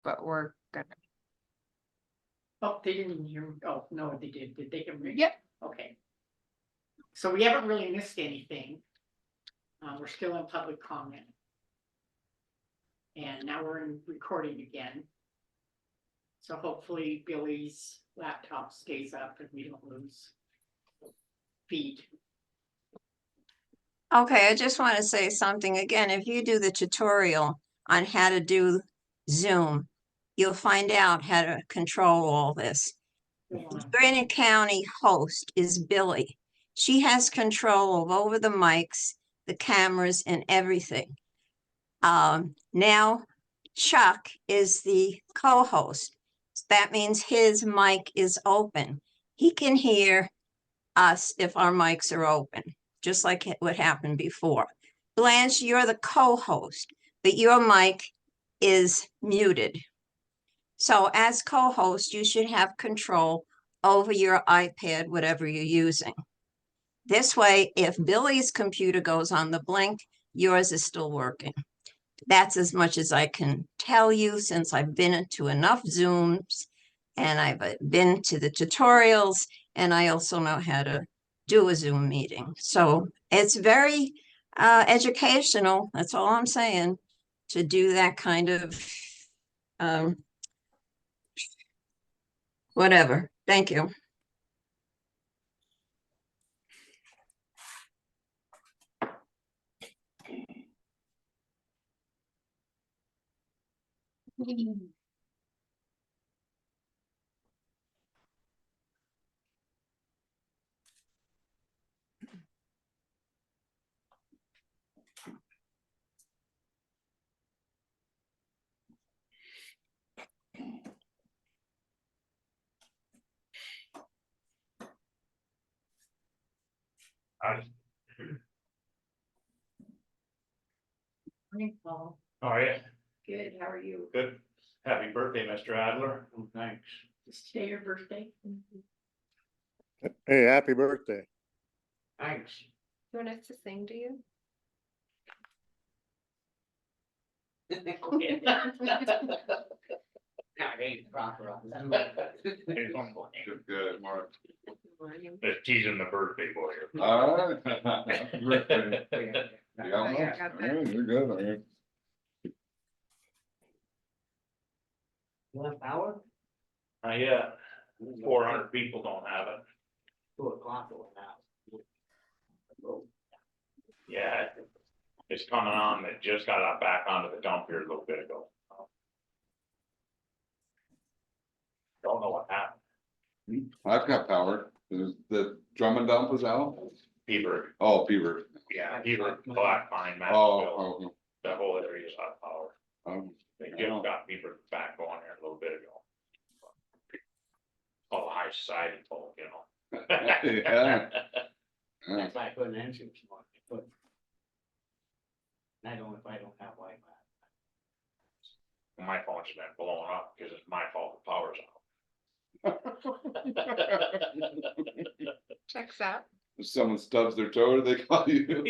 but we're gonna. Oh, they didn't even hear me. Oh, no, they did. Did they hear me? Yep. Okay. So we haven't really missed anything. We're still in public comment. And now we're in recording again. So hopefully Billy's laptop stays up and we don't lose feed. Okay, I just want to say something again. If you do the tutorial on how to do Zoom, you'll find out how to control all this. Granite County host is Billy. She has control over the mics, the cameras, and everything. Now Chuck is the co-host. That means his mic is open. He can hear us if our mics are open, just like what happened before. Blanche, you're the co-host, but your mic is muted. So as co-host, you should have control over your iPad, whatever you're using. This way, if Billy's computer goes on the blink, yours is still working. That's as much as I can tell you since I've been to enough Zooms and I've been to the tutorials, and I also know how to do a Zoom meeting. So it's very educational, that's all I'm saying, to do that kind of whatever. Thank you. Morning, Paul. How are you? Good, how are you? Good. Happy birthday, Mr. Adler. Oh, thanks. Is today your birthday? Hey, happy birthday. Thanks. You want us to sing to you? Good, Mark. Just teasing the birthday boy. Alright. Birthday. I got that. You're good, all right. Left hour, Yeah, 400 people don't have it. 2 o'clock or now. Yeah, it's coming on. It just got back onto the dump here a little bit ago. Don't know what happened. I've got power. The drum and dump was out? Beaver, Oh, Beaver. yeah, Beaver, Black Pine, Mansfield, Oh, that whole area is on power. oh, They just got Beaver back on here a little bit ago. All high society folk, you know. Yeah. That's why I put an entrance mark. I don't, if I don't have Wi-Fi. My phone's been blowing up because it's my fault the power's Checks out. If someone stubs their toe, they call you.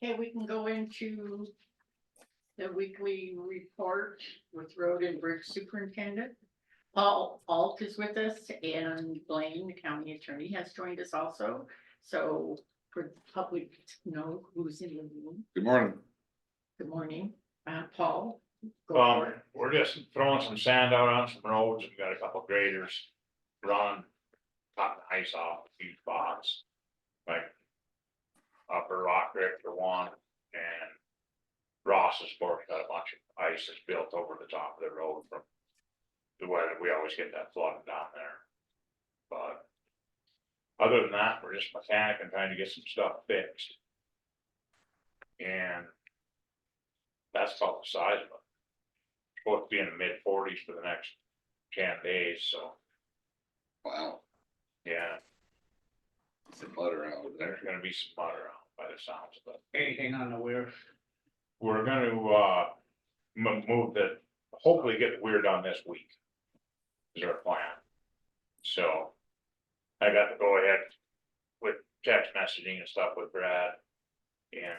Okay, we can go into the weekly report with Road and Bridge Superintendent. Paul Alt is with us, and Blaine, the county attorney, has joined us also. So for the public to know who's in the room. Good morning. Good morning, Paul. Go for it. We're just throwing some sand out on some roads. We've got a couple graders run, top the ice off a few spots. Like Upper Rock Creek for one, and Ross's Fork got a bunch of ice that's built over the top of the road from the weather. We always get that flooding down there. But other than that, we're just mechanic and trying to get some stuff fixed. And that's about the size of it. Supposed to be in the mid-40s for the next 10 days, so Wow. yeah, Some mud around there. there's gonna be some mud around by the sounds of it. Anything on the weir? We're gonna move the, hopefully get the weir done this week. Is our plan. So I got to go ahead with text messaging and stuff with Brad. And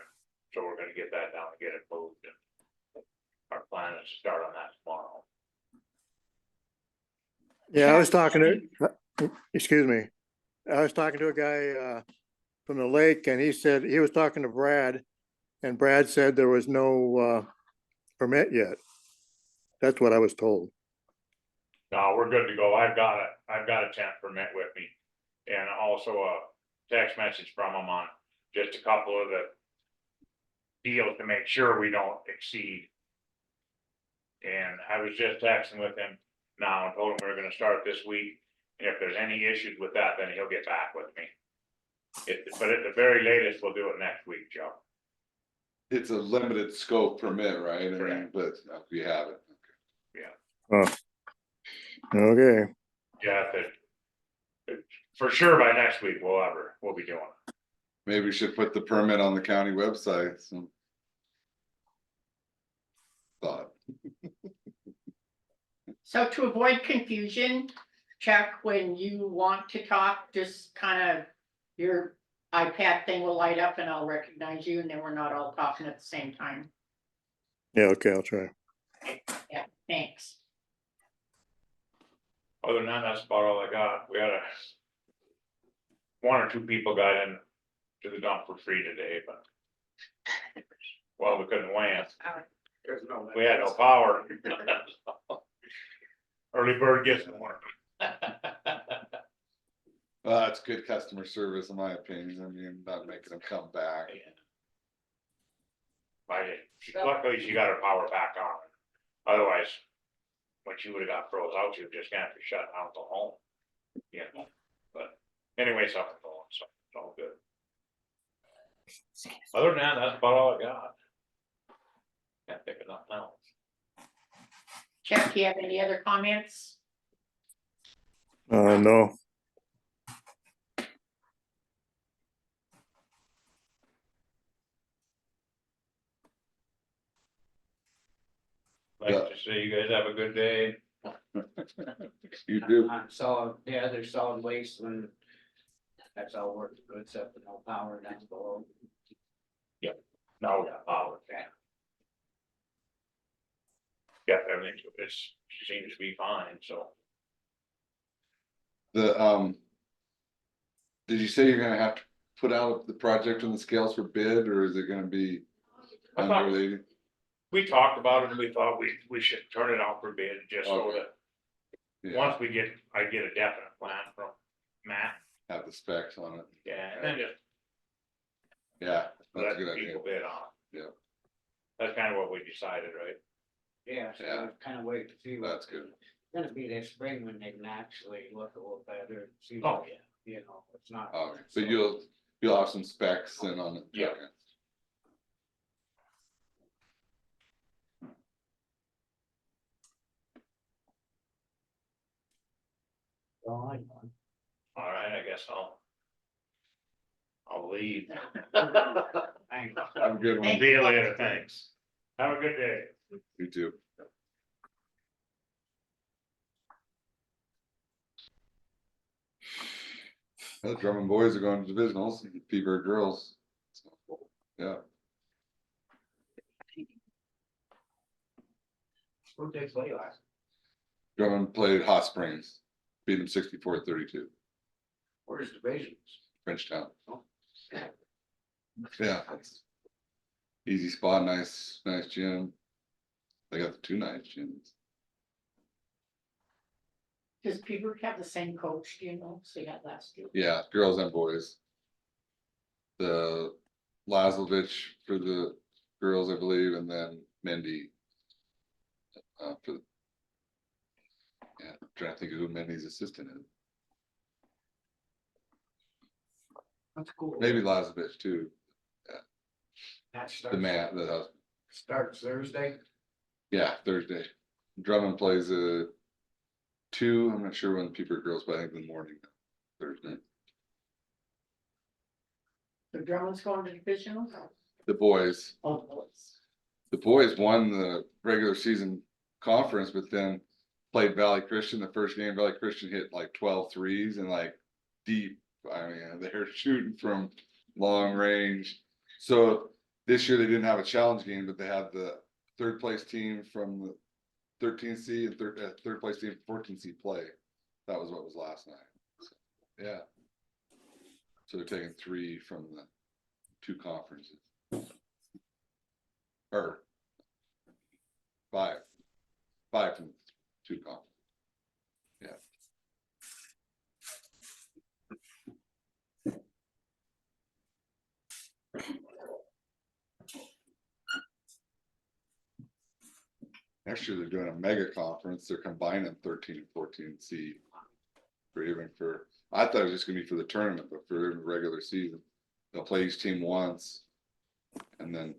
so we're gonna get that down and get it moved. And our plan is to start on that tomorrow. Yeah, I was talking to, excuse me, I was talking to a guy from the lake and he said, he was talking to Brad. And Brad said there was no permit yet. That's what I was told. No, we're good to go. I've got a tent permit with me. And also a text message from him on just a couple of the deals to make sure we don't exceed. And I was just texting with him now and told him we are gonna start this week. And if there's any issues with that, then he'll get back with me. But at the very latest, we'll do it next week, Joe. It's a limited scope permit, right? I mean, Correct. but we have it. Okay, Yeah, for sure by next week, we'll be doing it. Maybe we should put the permit on the county website, so. Thought, So to avoid confusion, Chuck, when you want to talk, just kind of your iPad thing will light up and I'll recognize you and then we're not all talking at the same time. yeah, okay, I'll try. Yeah, thanks. Other than that, that's about all I got. We had one or two people got in to the dump for free today, but. Well, we couldn't win. There's no. We had no power. Early bird gets the worm. it's good customer service in my opinion. I mean, not making them come back. Luckily, she got her power back on. Otherwise, when she would have got froze out, she would just gonna have to shut down the home. You know, but anyway, something going, so it's all good. Other than that, that's about all I got. Can't think of nothing else. Chuck, do you have any other comments? No, Like to say you guys have a good day. You do, Solid, yeah, there's solid waste and that's all works good, except for no power down below. No power. Yeah. Yeah, everything seems to be fine, so. the, did you say you're gonna have to put out the project on the scales for bid, or is it gonna be I thought- unrelated? We talked about it and we thought we should turn it out for bid just so Okay. that Yeah, once I get a definite plan from Matt, have the specs on it, yeah, and then just yeah, that's a let good idea, people bid on it. Yeah. That's kind of what we decided, right? Yeah, so Yeah. we're kind of wait to see. what that's good. it's Gonna be this spring when they can actually look a little better, and see. Oh, what, yeah. You know, it's not. Okay, so you'll have some specs in on it. Yeah. Okay. All right. All right, I guess I'll leave. Thanks. Have a good one, See you later, thanks. Have a good day. you too. The Drummond boys are going to divisionals, Peaburg girls. Yeah, Who did they play last? Drummond played Hot Springs, beat them 64-32, Where's divisions? Frenchtown. Oh. Yeah, that's easy spot, nice gym. They got the two nice gyms. Does Peter have the same coach, do you know, so you had last year? Yeah, girls and boys. The Lazlovich for the girls, I believe, and then Mindy. For the. Yeah, I'm trying to think of who Mindy's assistant is. That's cool. Maybe Lazlovich too, That the starts, man, the husband. starts Thursday. Yeah, Thursday. Drummond plays 2, I'm not sure when Peaburg girls, but I think in the morning, Thursday. The Drummond's going to divisional? The boys. Oh, boys. The boys won the regular season conference, but then played Valley Christian. The first game, Valley Christian hit like 12 threes and like deep I mean, they're shooting from long range. So this year they didn't have a challenge game, but they had the third place team from the 13C and third place team from 14C play. That was what was last night. So, yeah. So they're taking 3 from the 2 conferences. Or 5. 5 from 2 conferences. Yeah. Next year they're doing a mega conference. They're combining 13 and 14C. For even for, I thought it was just gonna be for the tournament, but for the regular season, they'll play each team once. And then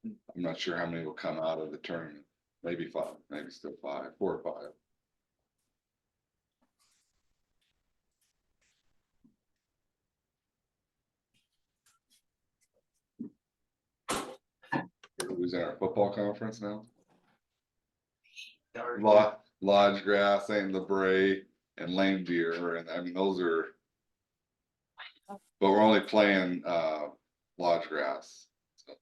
I'm not sure how many will come out of the tournament. Maybe 5, maybe still 5, 4 or 5. Who's in our football conference now? Lodge Grass, St. Labray, and Lame Deer, and I mean, those are. But we're only playing Lodge Grass. So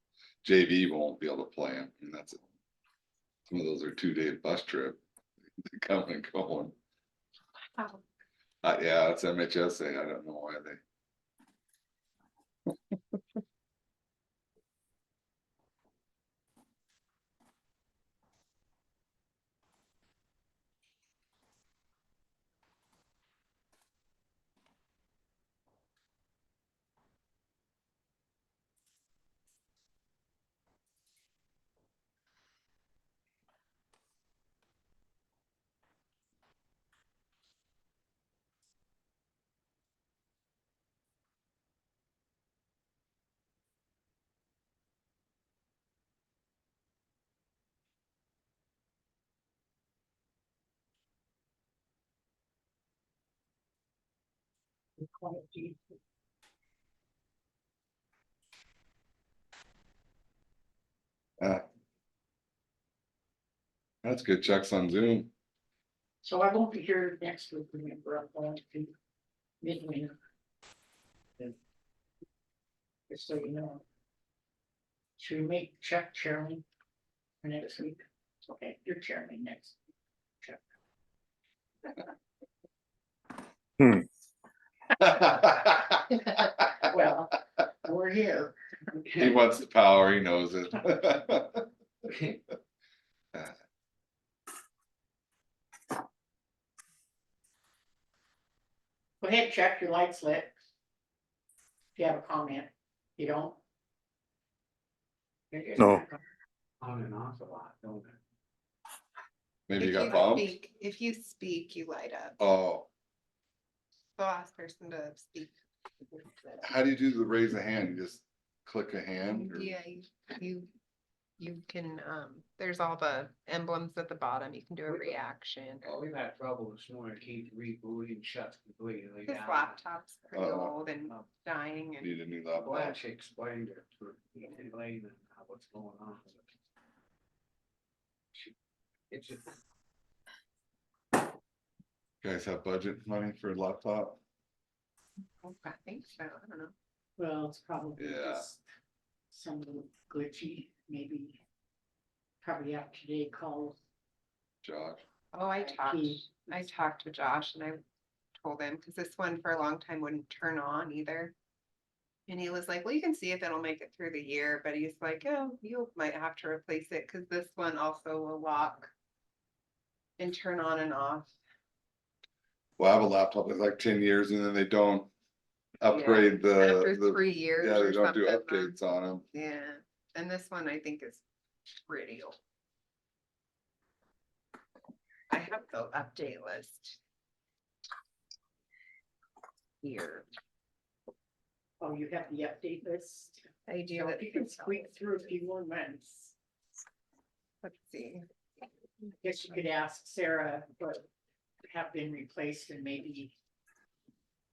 JV won't be able to play them, and that's it. Some of those are 2-day bus trip. Coming and going. Wow. Yeah, it's MHSA. I don't know why they. That's good. Checks on Zoom. So I won't be here next week, remember, I'm going to midwinter. Just so you know. Should we make Chuck chairman for next week? Okay, you're chairman next. Chuck. Well, we're here. He wants the power. He knows it. Go ahead, check your lights lit. If you have a comment, you don't. No. On and off a lot, don't it? Maybe you If got bumped. If you speak, you light up. Oh, The last person to speak. how do you do the raise a hand? You just click a hand? Or- Yeah, you can, there's all the emblems at the bottom. You can do a reaction. Oh, We've had trouble this morning, keep rebooting, shuts completely This down. laptop's pretty Uh-oh. old and dying and Need a new laptop. Blanche explained it to Elaine and what's going on. It's just, You guys have budget money for a laptop? I think so. I don't know. Well, it's probably Yeah. just some little glitchy, maybe. Probably have today call. Josh? Oh, I talked to Josh and I told him, cause this one for a long time wouldn't turn on either. And he was like, well, you can see if it'll make it through the year, but he's like, oh, you might have to replace it, cause this one also will lock. And turn on and off. Well, I have a laptop that's like 10 years and then they don't upgrade After the, 3 years yeah, or they don't do something. updates on them. Yeah, and this one I think is pretty old. I have the update list. Here, Oh, you have the update list. I do. So if you can squeak through a few more months, Let's see. I guess you could ask Sarah what have been replaced and maybe.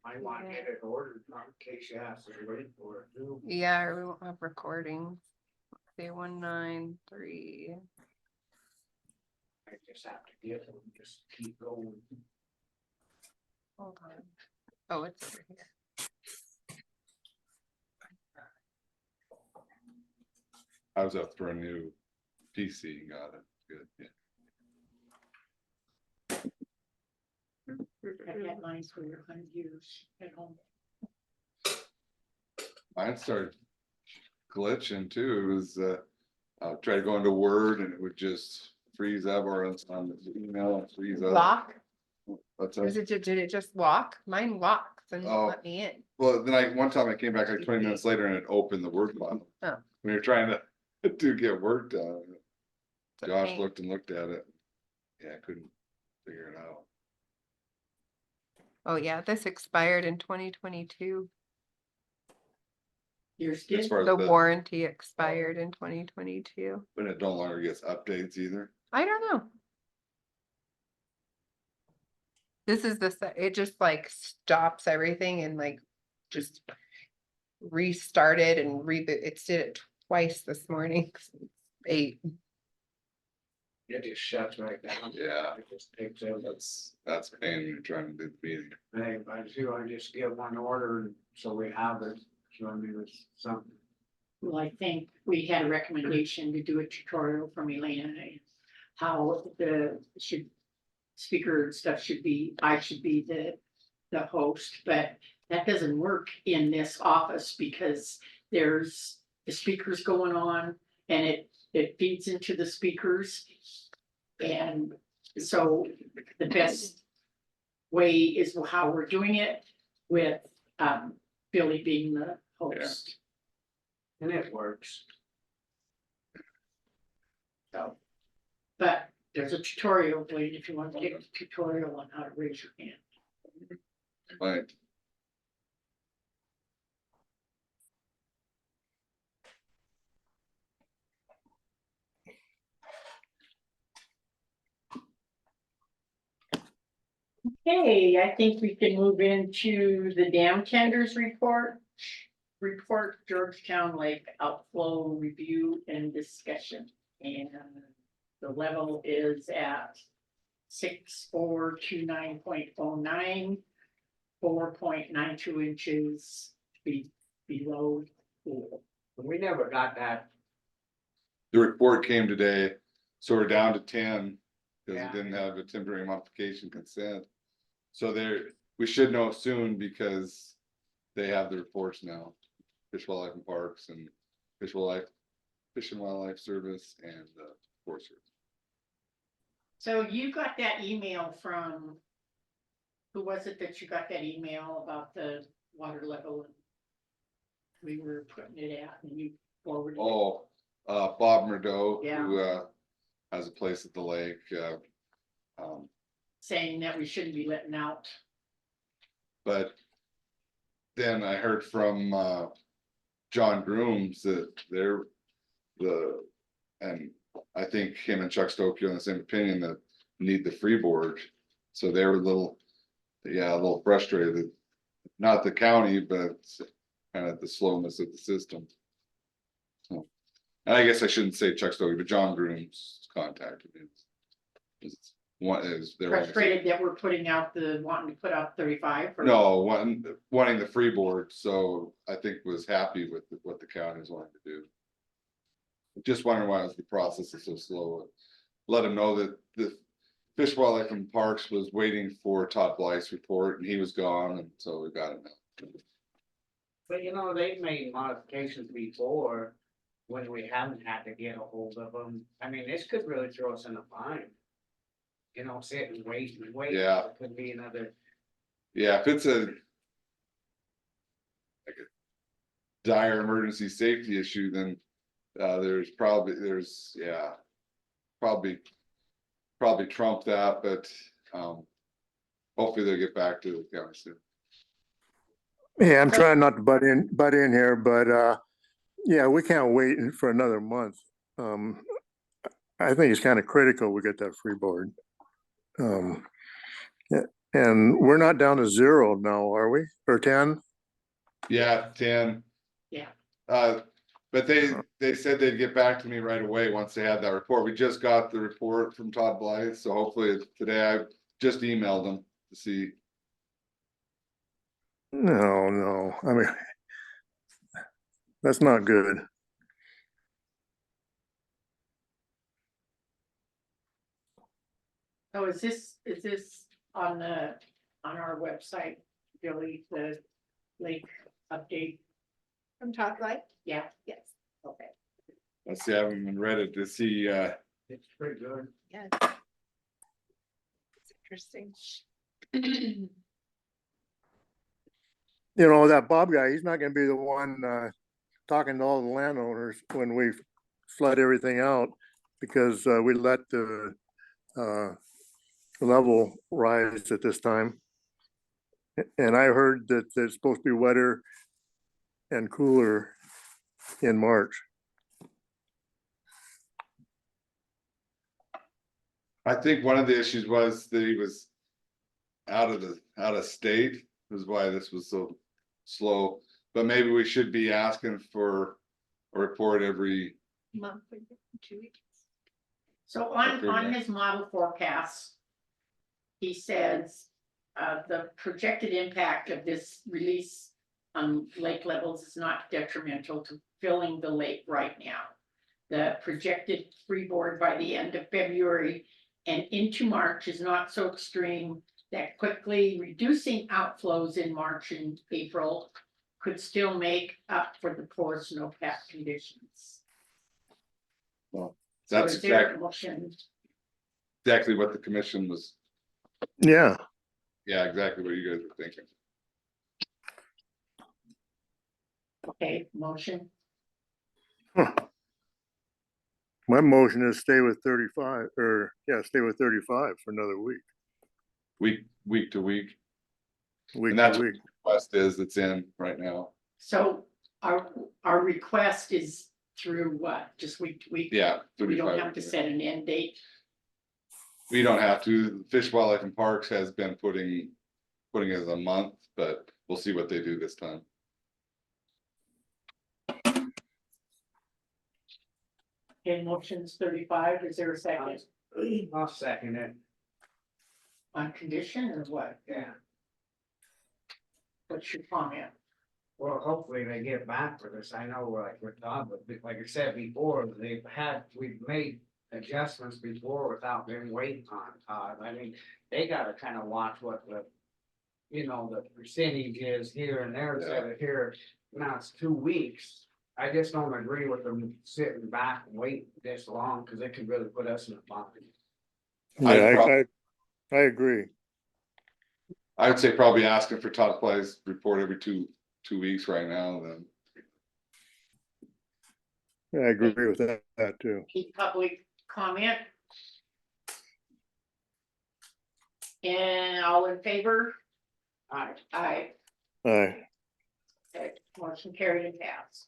I want to get it ordered, in case you ask everybody for it too. Yeah, or we won't have recordings. Say 193. I just have to get them, just keep going. Hold on. Oh, it's over here. I was up for a new PC and got it, good, yeah. I had mine for 100 years at home. Mine started glitching too, it was, I tried to go into Word and it would just freeze up or on the email and freeze up. Lock, That's or did it just lock? Mine locks and Oh. won't let me in. Well, then one time I came back like 20 minutes later and it opened the Word file. Oh. When you're trying to get work done. It's a Josh pain. looked and looked at it. Yeah, I couldn't figure it out. Oh, yeah, this expired in 2022. Yours As did? far as The the, warranty expired in 2022. but it no longer gets updates either. I don't know. This is it just like stops everything and like just restarted and reboot. It's did it twice this morning. 8. It just shuts right down. Yeah. It just takes over. That's a pain when you're trying to do the meeting. Hey, I just get one order, and so we have it, so I mean, it's something. Well, I think we had a recommendation to do a tutorial from Elena, and how the speaker and stuff should be, I should be the host, but that doesn't work in this office because there's the speakers going on and it feeds into the speakers. And so the best way is how we're doing it with Billy being the host. And it works. So, but there's a tutorial, Blaine, if you want to get a tutorial on how to raise your hand. Right. Okay, I think we can move into the dam tenders report. Georgetown Lake outflow review and discussion. And the level is at 6429.09, 4.92 inches below pool. We never got that. The report came today, so we're down to 10. Because Yeah. it didn't have a temporary modification consent. So we should know soon because they have the reports now. Fish, Wildlife and Parks and Fish and Wildlife Service and Forest Service. So you got that email from, who was it that you got that email about the water level? And we were putting it out and you forwarded it. Oh, Bob Murdo, Yeah. who has a place at the lake. Saying that we shouldn't be letting out. But then I heard from John Grooms that and I think him and Chuck Stokey are on the same opinion that need the freeboard. So they're a little frustrated. Not the county, but kind of the slowness of the system. So, and I guess I shouldn't say Chuck Stokey, but John Grooms contacted me. They're Frustrated that we're wanting to put out 35. or- No, wanting the freeboard, so I think was happy with what the county is wanting to do. Just wondering why the process is so slow. Let him know that the Fish, Wildlife and Parks was waiting for Todd Blythe's report and he was gone, and so we got it now. But they've made modifications before when we haven't had to get a hold of them. I mean, this could really throw us in a bind. Sit and wait and wait. Yeah. It could be another. Yeah, if it's a dire emergency safety issue, then probably trump that, but hopefully they'll get back to the county soon. Yeah, I'm trying not to butt in here, but yeah, we can't wait for another month. I think it's kind of critical we get that freeboard. Yeah, and we're not down to 0 now, are we? Or 10? Yeah, 10. Yeah. But they said they'd get back to me right away once they had that report. We just got the report from Todd Blythe, so hopefully today. I just emailed them to see. No, I mean, that's not good. Oh, is this on our website, Billy, the lake update? From Todd Light? Yeah, Yes. okay. Let's see, I haven't even read it to see, It's pretty good. Yes. It's interesting. You know, that Bob guy, he's not gonna be the one, talking to all the landowners when we flood everything out. Because, we let the, level rise at this time. And I heard that it's supposed to be wetter and cooler in March. I think one of the issues was that he was out of state, is why this was so slow. But maybe we should be asking for a report every, Month, 2 weeks. So on Improvement. his model forecasts, he says, the projected impact of this release on lake levels is not detrimental to filling the lake right now. The projected freeboard by the end of February and into March is not so extreme that quickly reducing outflows in March and April could still make up for the poor snowpack conditions. well, So that's is there a exactly, motion? exactly what the commission was, Yeah, yeah, exactly what you guys were thinking. Okay, motion, my motion is stay with 35, stay with 35 for another week, Week to week, week And to that's- week. West is, it's in right now, so our request is through what, just week to week? yeah. We don't 35. have to set an end date, We don't have to, Fish, Wildlife and Parks has been putting it as a month, but we'll see what they do this time. okay, motion's 35, is there a second? I'll second it, On condition or what? yeah. What's your comment? Well, hopefully they get back with us. I know, like with Todd, but like I said before, we've made adjustments before without them waiting on Todd. I mean, they gotta kind of watch what the, the percentage is here and there, instead of here, now it's 2 weeks. I just don't agree with them sitting back and waiting this long, cause it could really put us in a bind. Yeah, I agree. I would say probably asking for Todd Fly's report every two weeks right now, then. Yeah, I agree with that too. Any public comment? And all in favor? Alright, Aye. Aye. Okay, motion carried and passed.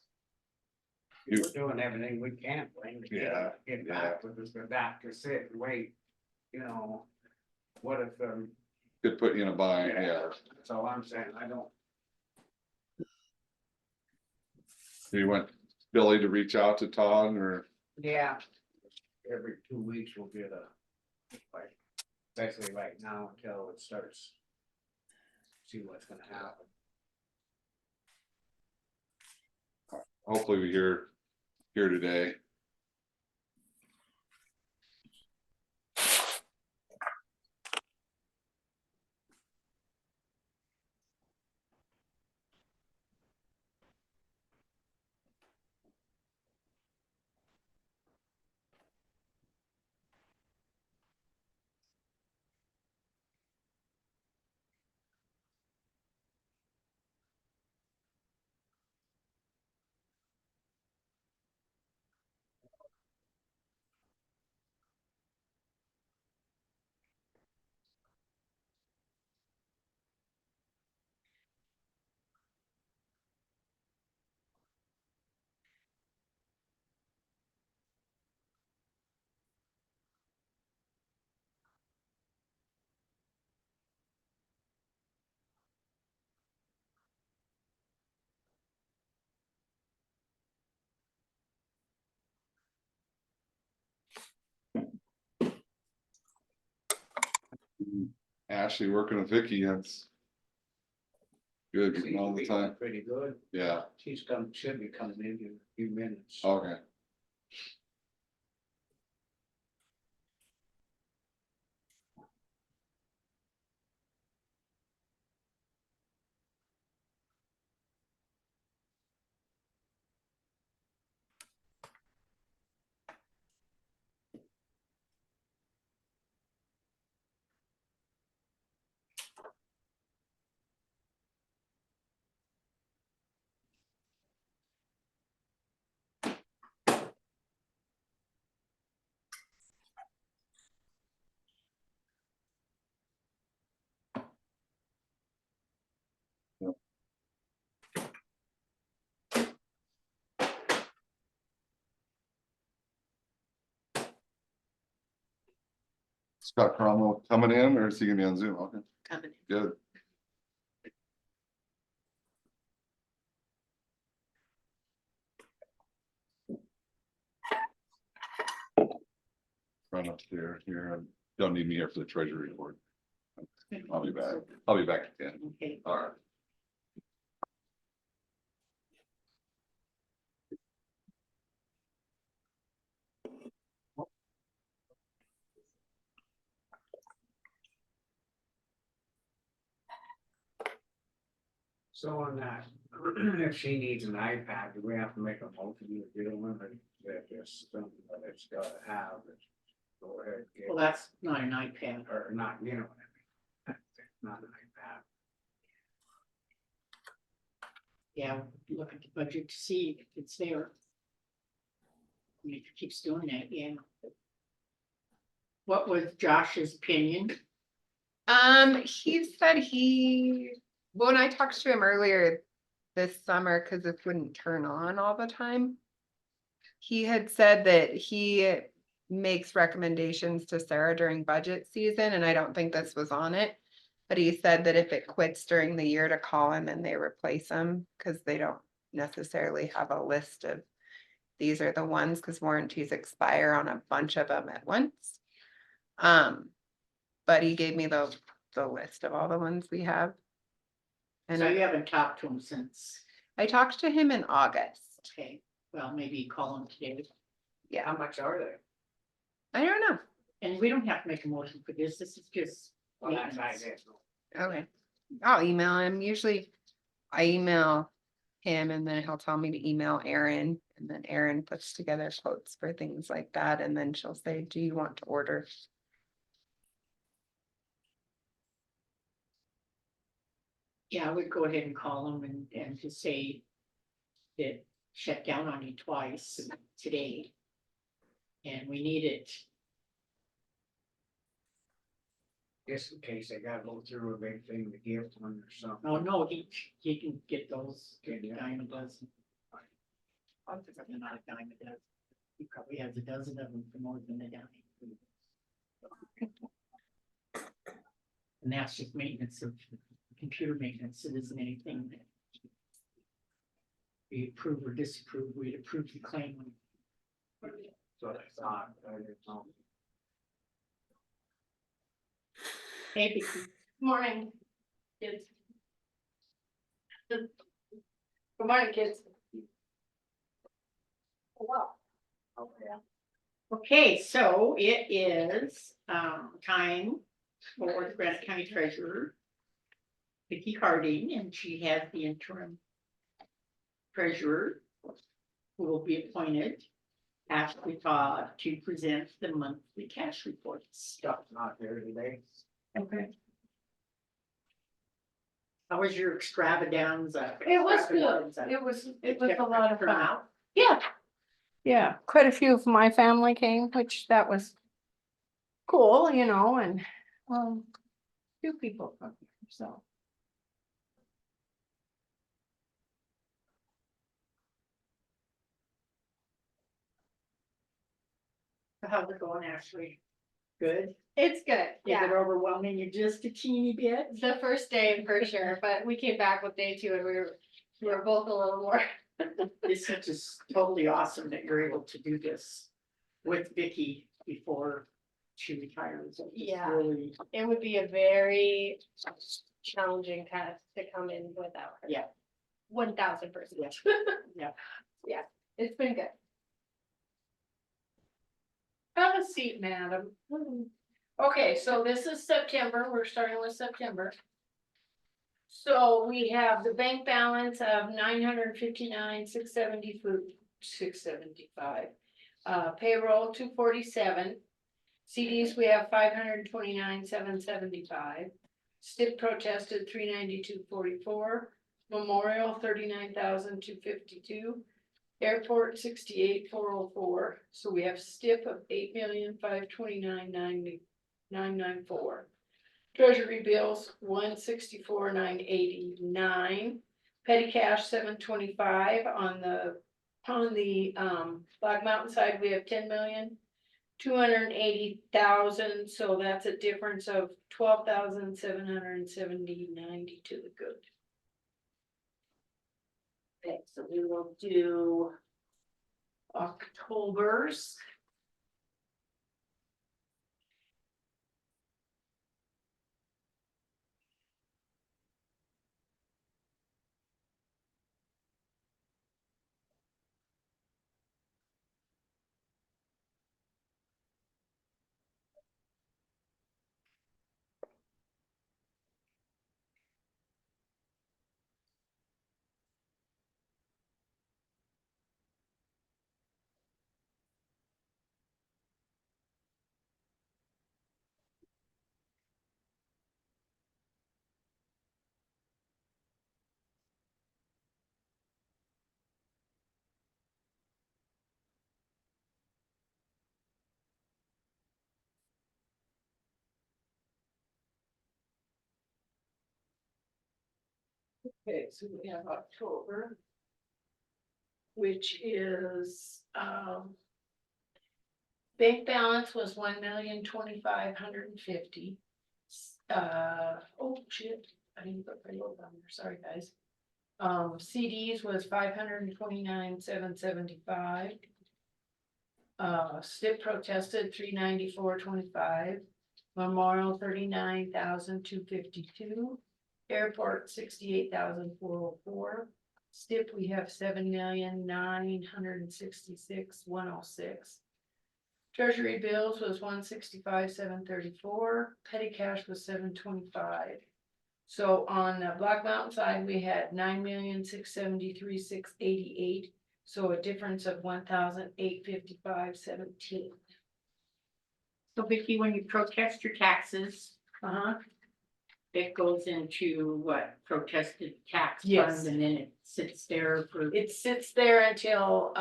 we're doing everything we can, Blaine, to Yeah, get back with us, but that to sit and wait, what if, Could put you in a bind, yeah. that's all I'm saying, I don't. Do you want Billy to reach out to Todd or? Yeah. Every 2 weeks we'll get like, especially right now until it starts. See what's gonna happen. Hopefully we hear today. Ashley working with Vicky, that's good, getting all the time, Pretty good. yeah, Should be coming in a few minutes. okay. Scott Cromwell coming in, or is he gonna be on Zoom? Okay, Coming. good. Run upstairs here. Don't need me here for the treasury report. I'll be back. I'll be back at 10. Okay. All right. So on that, if she needs an iPad, do we have to make a motion to do one, or that just something that it's gotta have? Go ahead, get, Well, that's not an iPad. or not, you know what I mean? Not an iPad. Yeah, look at the budget to see if it's there. I mean, if it keeps doing that, yeah. What was Josh's opinion? He said when I talked to him earlier this summer, cause it wouldn't turn on all the time. He had said that he makes recommendations to Sarah during budget season, and I don't think this was on it. But he said that if it quits during the year to call him and they replace them, cause they don't necessarily have a list of. These are the ones, cause warranties expire on a bunch of them at once. But he gave me the list of all the ones we have. And So you haven't talked to him since, I talked to him in August. okay, well, maybe call him today. Yeah, How much are they? I don't know. And we don't have to make a motion for this is just. Well, that's maintenance. it. Okay. I'll email him. Usually I email him and then he'll tell me to email Erin, and then Erin puts together quotes for things like that. And then she'll say, do you want to order? Yeah, I would go ahead and call him and just say that shut down on you twice today. And we need it. Just in case they gotta go through a big thing to give one or something. Oh, no, he can get those, Can you? dime a dozen. They're not a dime a dozen. He probably has a dozen of them for more than a dime. And that's just maintenance of, computer maintenance, it isn't anything that we approve or disapprove, we'd approve the claim. So I thought, I didn't know. Hey, Vicky. Morning, kids. Good morning, kids. Oh, wow. Oh, yeah. Okay, so it is time for the Granite County Treasurer, Vicky Harding, and she has the interim treasurer who will be appointed, Ashley Todd, to present the monthly cash reports. Stuff's not there today. Okay. How was your extravaganza? It was good. Extravaganza. It was a lot of fun. Turnout. Yeah. Yeah, quite a few of my family came, which that was cool, you know, and, few people from here, so. How's it going, Ashley? Good? It's good, Is yeah. it overwhelming you just a teeny bit? The first day for sure, but we came back with day two and we were both a little more. This is just totally awesome that you're able to do this with Vicky before she retires. It's Yeah. Really, It would be a very challenging task to come in without her. Yeah. 1000%. Yeah. Yeah, it's been good. Have a seat, madam. Okay, so this is September, we're starting with September. So we have the bank balance of 959, 675. Payroll 247. CDs, we have 529, 775. STIP protested 392.44. Memorial 39,252. Airport 68,404, so we have STIP of 8,529,994. Treasury bills 164,989. Petty cash 725 on the Black Mountain side, we have 10,000,000. 280,000, so that's a difference of 12,770.90 to the good. Okay, so we will do October's. Okay, so we have October. Which is, bank balance was 1,025,150. Oh shit, I didn't put my little down there, sorry guys. CDs was 529,775. STIP protested 394.25. Memorial 39,252. Airport 68,404. STIP, we have 7,966,106. Treasury bills was 165,734. Petty cash was 725. So on the Black Mountain side, we had 9,673,688. So a difference of 1,855.17. So Vicky, when you protest your taxes, it goes into what, protested tax Yes. fund, and then it sits there for. It sits there until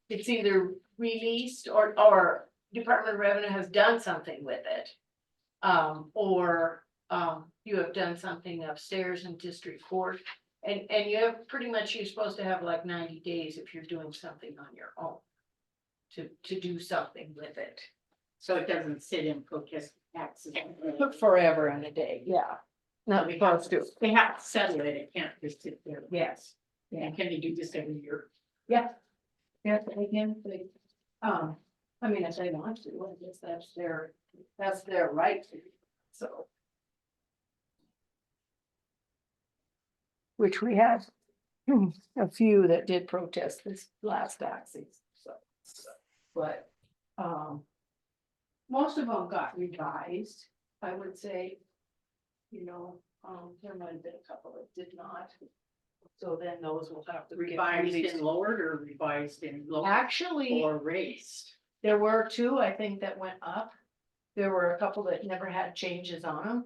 it's either released or Department of Revenue has done something with it. Or you have done something upstairs in district court. And you have pretty much, you're supposed to have like 90 days if you're doing something on your own. To do something with it. So it doesn't sit in protest taxes. Forever and a day, yeah. Not They have supposed to. They have to settle it, it can't just sit there. Yes. And can they do this every year? Yeah, they can, I mean, if they want to, I guess that's their right to, so. Which we had a few that did protest this last taxes, so. But, most of them got revised, I would say. You know, there might have been a couple that did not. So then those will have to get Revised released. and lowered, or revised and lowered, Actually, or raised? there were two, I think, that went up. There were a couple that never had changes on them.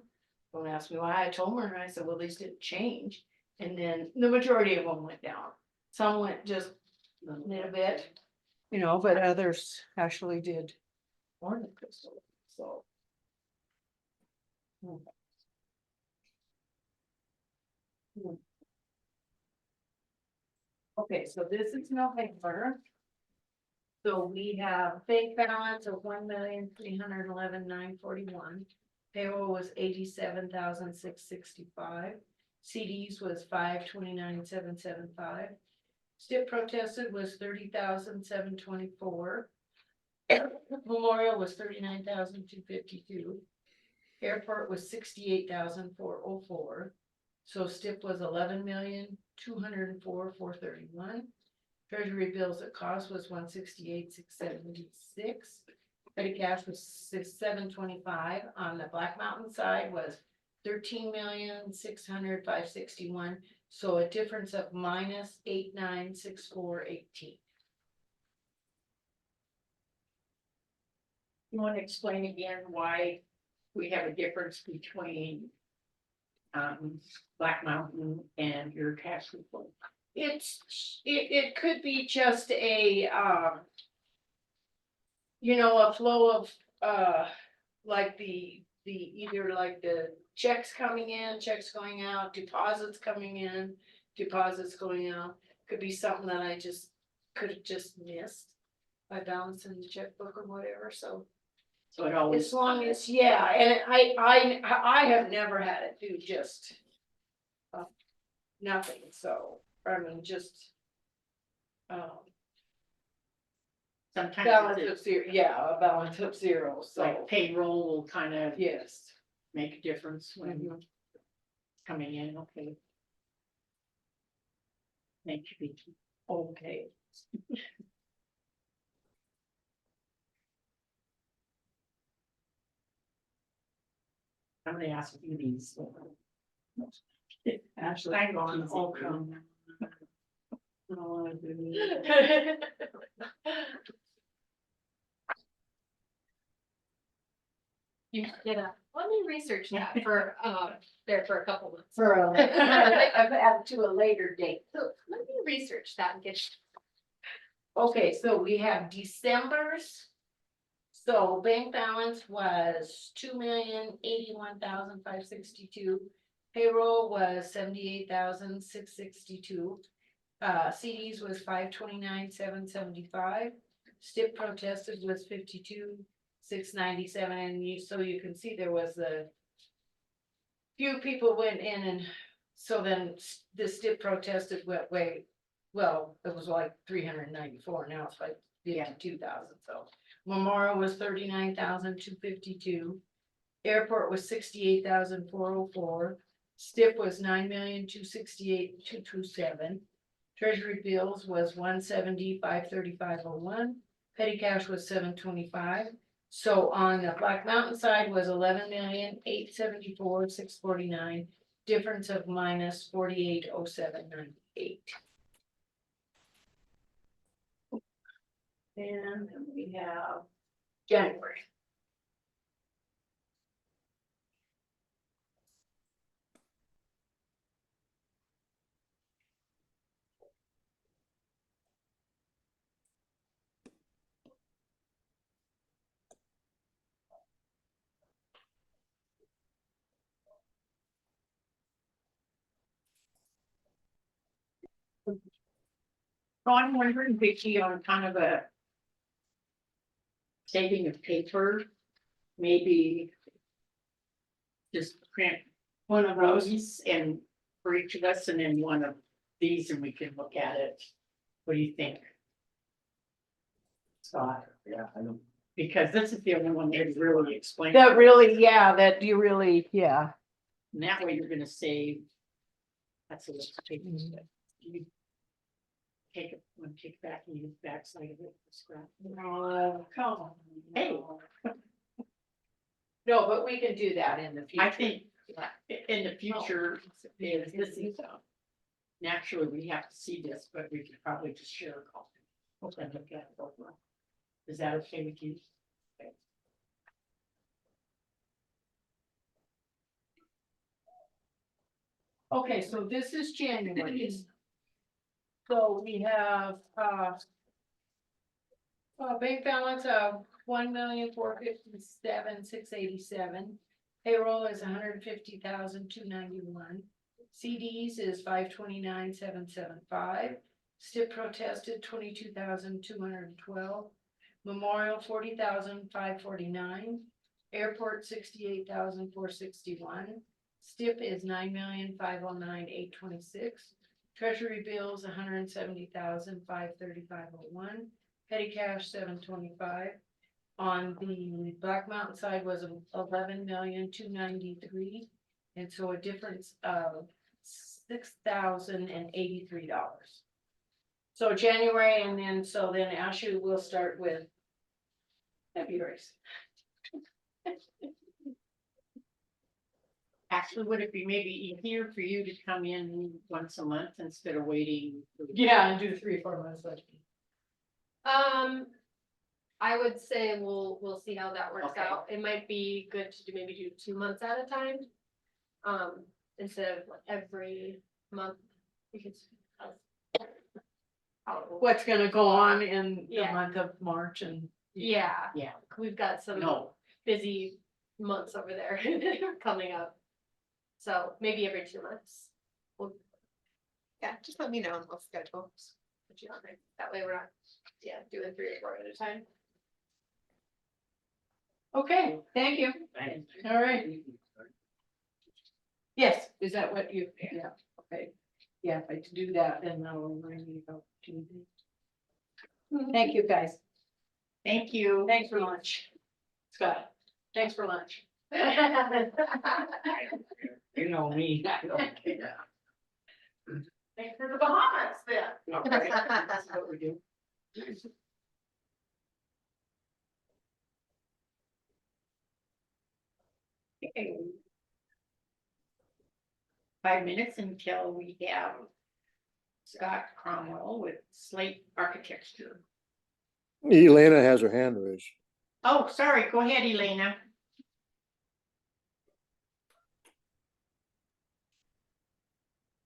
Don't ask me why. I told her, and I said, well, these didn't change. And then the majority of them went down. Some went just a little bit, you know, but others actually did more than Crystal, so. Okay, so this is November. So we have bank balance of 1,311,941. Payroll was 87,665. CDs was 529,775. STIP protested was 30,724. Memorial was 39,252. Airport was 68,404. So STIP was 11,204,431. Treasury bills at cost was 168,676. Petty cash was 725. On the Black Mountain side was 13,600,561. So a difference of minus 8,964,18. You want to explain again why we have a difference between Black Mountain and your tax report? It could be just a, you know, a flow of, like either like the checks coming in, checks going out, deposits coming in, deposits going out. Could be something that I could have just missed. by balancing the checkbook or whatever, so. So it always. As long as, yeah, and I have never had it do just. Nothing, so, I mean, just. Sometimes Balance it's of zero, yeah, a balance of zero, so, like payroll will kind of yes. make a difference when Mhm. coming in, okay. Thank you, Vicky. Okay. I'm gonna ask you these. Actually, I'm going going all all Yeah, let me research that for, there for a couple months. For, I've added to a later date. So let me research that and get, Okay, so we have December's. So bank balance was 2,081,562. Payroll was 78,662. CDs was 529,775. STIP protested was 52,697, and so you can see there was a few people went in, and so then the STIP protested went way, well, it was like 394, now it's like 52,000, so. Memorial was 39,252. Airport was 68,404. STIP was 9,268,227. Treasury bills was 170,535.01. Petty cash was 725. So on the Black Mountain side was 11,874,649. Difference of minus 48,0798. And then we have January. So I'm wondering, Vicky, on kind of a saving of paper, maybe just print one of those and for each of us and then one of these and we can look at it. What do you think? Scott, Yeah, I don't. because this is the only one that really explains. That really, yeah, that you really, yeah. And that way you're gonna save. That's a little paper. You take it, want to take it back and use the backside of it for scrap. Oh, come on. Hey. No, but we can do that in the future. I think in the future, is this is. Naturally, we have to see this, but we could probably just share a copy. And look at it over. Is that okay with you? Okay, so this is January. So we have, bank balance of 1,457,687. Payroll is 150,291. CDs is 529,775. STIP protested 22,212. Memorial 40,549. Airport 68,461. STIP is 9,509,826. Treasury bills 170,535.01. Petty cash 725. On the Black Mountain side was 11,293,000, and so a difference of $6,083. So January, and then Ashley will start with February's. Actually, would it be maybe easier for you to come in once a month instead of waiting? Yeah, and do 3 or 4 months like. I would say we'll see how that works Okay. out. It might be good to maybe do 2 months at a time. Instead of like every month, because. What's gonna go on in the Yeah. month of March and. Yeah, Yeah, we've got some no, busy months over there coming up. So maybe every 2 months. Yeah, just let me know and we'll schedule. Put you on there. That way we're not yeah, doing 3 or 4 at a time. Okay, thank you. Thanks. All right. Yes, is that what you, yeah, okay. Yeah, if I do that, then I'll remind you about Tuesday. Thank you, guys. Thank you. Thanks for lunch. Scott. Thanks for lunch. You know me, I don't care. Thanks for the Bahamas then. Okay, that's what we do. Okay. 5 minutes until we have Scott Cromwell with Slate Architecture. Elena has her hand raised. Oh, sorry, go ahead, Elena.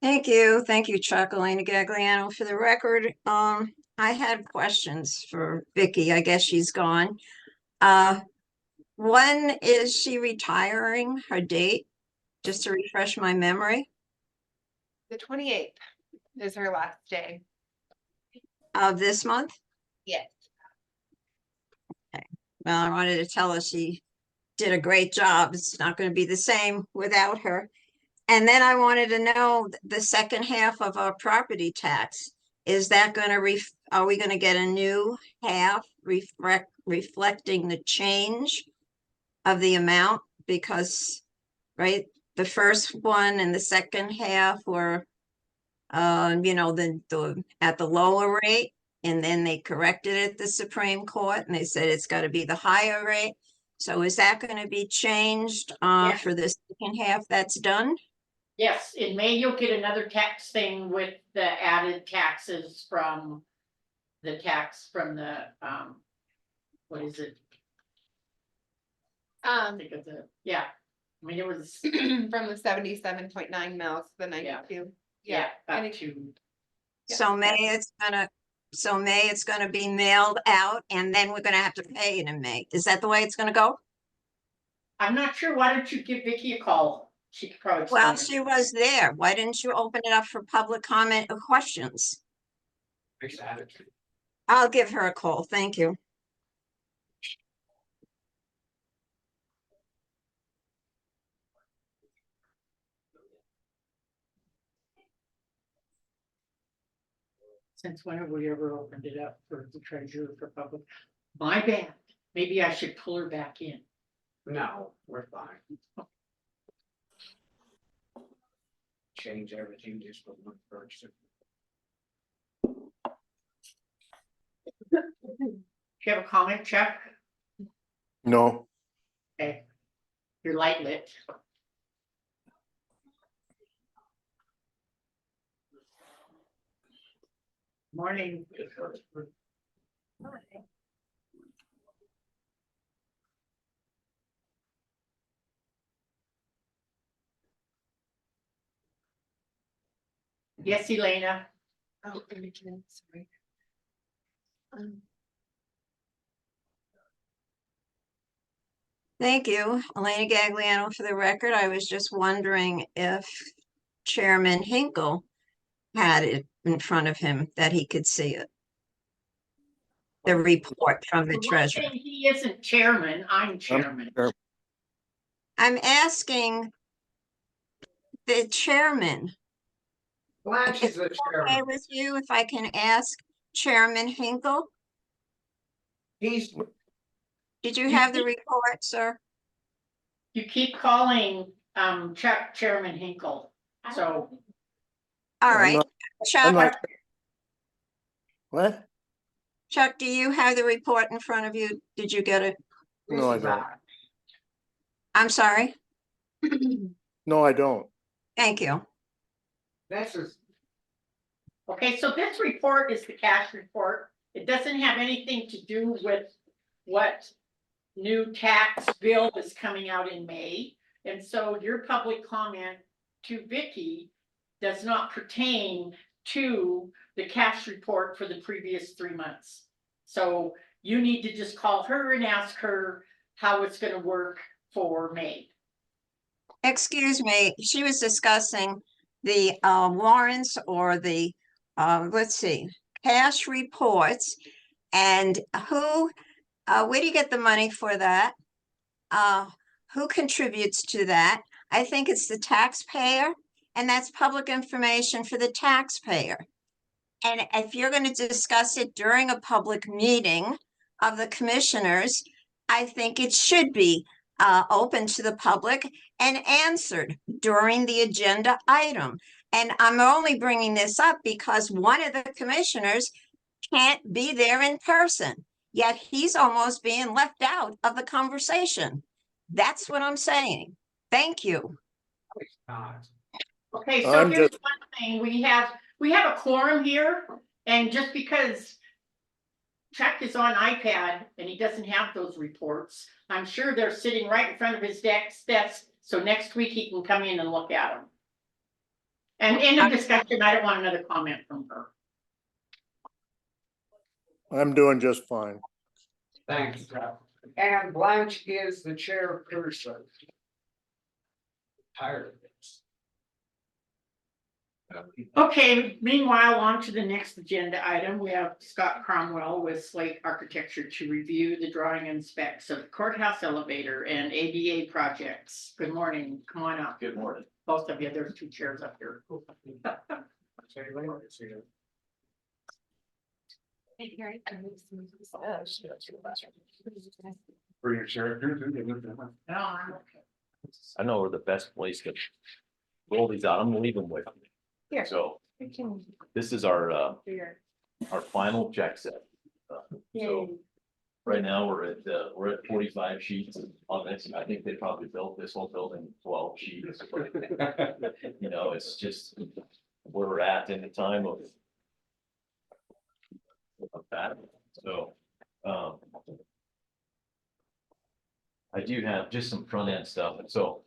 Thank you. Thank you, Chuck. Elena Gagliano. For the record, I had questions for Vicky. I guess she's gone. When is she retiring? Her date? Just to refresh my memory The 28th is her last day. of this month. Yes. Well, I wanted to tell her she did a great job. It's not going to be the same without her. And then I wanted to know the second half of our property tax. Is that going to are we going to get a new half reflecting the change of the amount? Because, right, the first one and the second half were, you know, the at the lower rate, and then they corrected it at the Supreme Court, and they said it's got to be the higher rate. So is that going to be changed Yes. for the second half that's done? Yes, in May, you'll get another tax thing with the added taxes from the tax from the, what is it? Think of the, yeah, I mean, it was, From the 77.9 mils to the 92. yeah, and up it- to, So May it's gonna be mailed out, and then we're gonna have to pay it in May. Is that the way it's gonna go? I'm not sure, why don't you give Vicky a call? She could probably. Well, explain she was there. Why didn't you open it up for public comment or questions? Fix attitude. I'll give her a call. Thank you. Since when have we ever opened it up for the treasurer for public? My bad, maybe I should pull her back in. No, we're fine. Change everything just for one person. Do you have a comment, Chuck? No, Okay. You're light lit. Morning. Yes, Elena. Oh, again, sorry. Thank you, Elena Gagliano. For the record, I was just wondering if Chairman Hinkle had it in front of him that he could see it. The report from the For one treasurer. thing, he isn't chairman, I'm chairman. I'm asking the chairman. Blanche is the Okay chairman. with you if I can ask Chairman Hinkle? He's, Did you have the report, sir? You keep calling Chuck Chairman Hinkle, so All I'm right, not- Chuck, I'm not. What? Chuck, do you have the report in front of you? Did you get it? No, I don't. I'm sorry. No, I don't. Thank you. This is, okay, so this report is the cash report. It doesn't have anything to do with what new tax bill is coming out in May. And so your public comment to Vicky does not pertain to the cash report for the previous 3 months. So you need to just call her and ask her how it's gonna work for May. Excuse me, she was discussing the warrants or the, let's see, cash reports. And where do you get the money for that? Who contributes to that? I think it's the taxpayer, and that's public information for the taxpayer. And if you're going to discuss it during a public meeting of the commissioners, I think it should be open to the public and answered during the agenda item. And I'm only bringing this up because one of the commissioners can't be there in person, yet he's almost being left out of the conversation. That's what I'm saying. Thank you. Okay, so I'm here's just- one thing, we have a quorum here, and just because Chuck is on iPad and he doesn't have those reports, I'm sure they're sitting right in front of his desk, so next week he can come in and look at them. And end of discussion, I don't want another comment from her. I'm doing just fine. Thanks, Jeff. And Blanche is the chairperson. Tired of this. Okay, meanwhile, on to the next agenda item, we have Scott Cromwell with Slate Architecture to review the drawing and specs of courthouse elevator and ADA projects. Good morning, come on up. Good morning. Both of you, there's 2 chairs up here. Say later, see you. For your chair. No, I'm okay. I know we're the best place to roll these out. I'm gonna leave them with you. Here. So We can this is our do your. final check set. So right now we're at 45 sheets on this. I think they probably built this whole building 12 sheets. You know, it's just where we're at in the time of that. So, I do have just some front end stuff. And so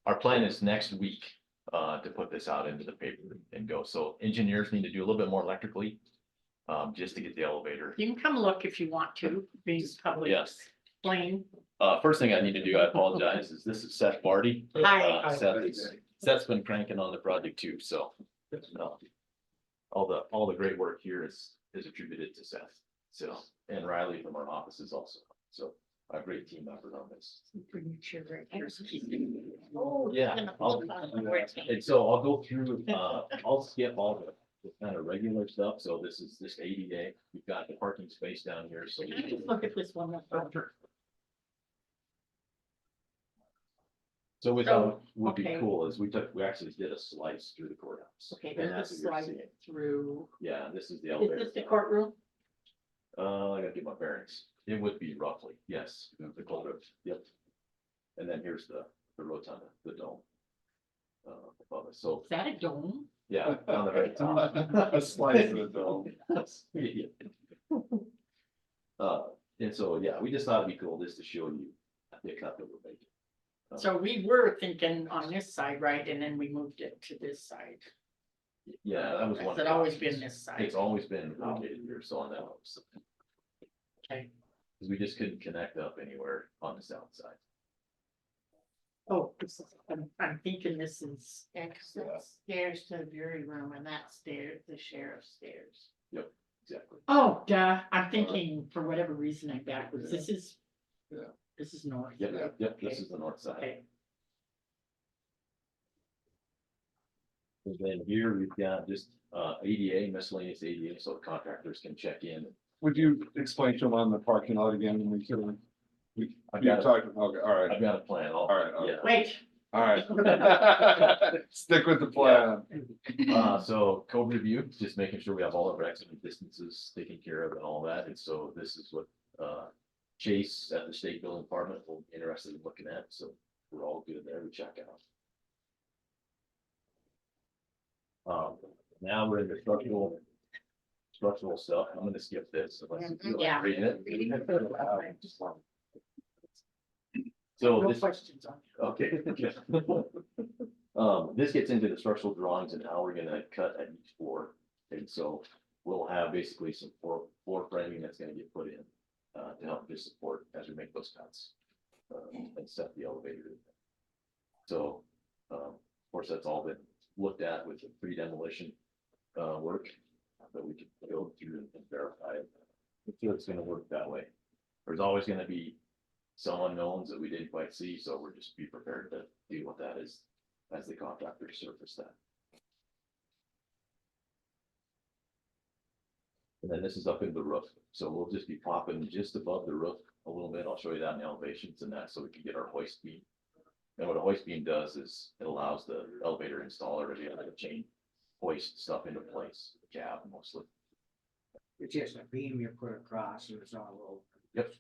our plan is next week to put this out into the paper and go. So engineers need to do a little bit more electrically just to get the elevator. You can come look if you want to, being public. Yes. Explain. First thing I need to do, I apologize, is this is Seth Barty. Hi. Seth's been cranking on the project too, so. All the great work here is attributed to Seth. So, and Riley from our offices also. So a great team effort on this. Bring your chair right here. Yeah. And so I'll go through, I'll skip all the kind of regular stuff. So this is just ADA. We've got the parking space down here, so. Can I just look at this one? So we So, thought would be okay. cool is we actually did a slice through the courthouse. Okay, And there's that's a what you're slide seeing. through. Yeah, this is the Is elevator. this the courtroom? I gotta get my bearings. It would be roughly, yes, the courthouse, yep. And then here's the rotunda, the dome. Above it, so, Is that a dome? yeah, on the very top. A slice of the dome. Yeah. And so, yeah, we just thought it'd be cool just to show you the cut that we're making. So we were thinking on this side, right, and then we moved it to this side. Yeah, that was one. Has it always been this side? It's always been located here, so on that house. Okay. Cause we just couldn't connect up anywhere on the south side. Oh, this is, I'm thinking this is. Stairs to the jury room and that's the sheriff's stairs. Exactly. Oh, duh, I'm thinking for whatever reason I'm backwards. This is. Yeah. This is north. Yep, this is the north side. Okay, And then here we've got just ADA, miscellaneous ADA, so the contractors can check in. Would you explain to them on the parking lot again when we could? I've You got, talked, okay, all right, I've got a plan. all right, okay. Yeah. wait, all right. Stick with the plan. So code review, just making sure we have all of our exit distances taken care of and all that. And so this is what Chase at the State Building Department will be interested in looking at. So we're all good there to check out. Now we're in the structural stuff. I'm gonna skip this. Unless you feel like Yeah. reading it. So no this. questions on. Okay. This gets into the structural drawings and how we're gonna cut at each floor. And so we'll have basically some floor framing that's gonna get put in to help just support as we make those cuts. And set the elevator. So, of course, that's all been looked at with the pre-demolition work that we can go through and verify I feel it's gonna work that way. There's always gonna be some unknowns that we didn't quite see, so we're just be prepared to deal with that as the contractors surface that. And then this is up in the roof, so we'll just be popping just above the roof a little bit. I'll show you that in the elevations and that, so we can get our hoist beam. And what a hoist beam does is it allows the elevator installer to be able to chain hoist stuff into place, cab mostly. It's just a beam you put across and it's all over. Yep,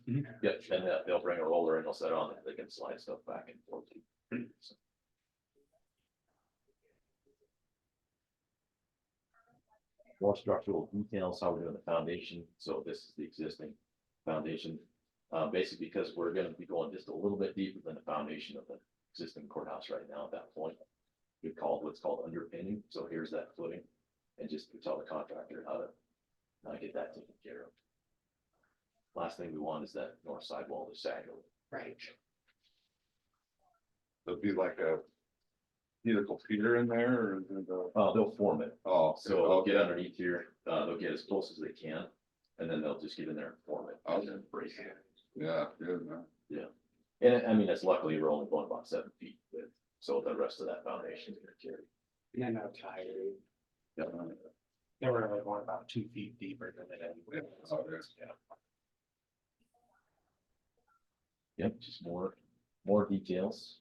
yep, and they'll bring a roller and they'll set it on, and they can slide stuff back and forth. So, more structural details, how we're doing the foundation, so this is the existing foundation. Basically because we're gonna be going just a little bit deeper than the foundation of the existing courthouse right now at that point. We called what's called underpinning, so here's that footing, and just to tell the contractor how to get that taken care of. Last thing we want is that north side wall to sag over. Right. There'll be like a helical feeder in there or is it They'll form it, oh, so they'll get underneath here, they'll get as close as they can, and then they'll just get in there and form it, and then brace it. yeah, good, man. And I mean, it's luckily we're only going about 7 feet width, so the rest of that foundation is gonna carry. And then I'll tie it. Yeah. They were only going about 2 feet deeper than it anyway. Oh, yes. Yeah. Yep, just more details.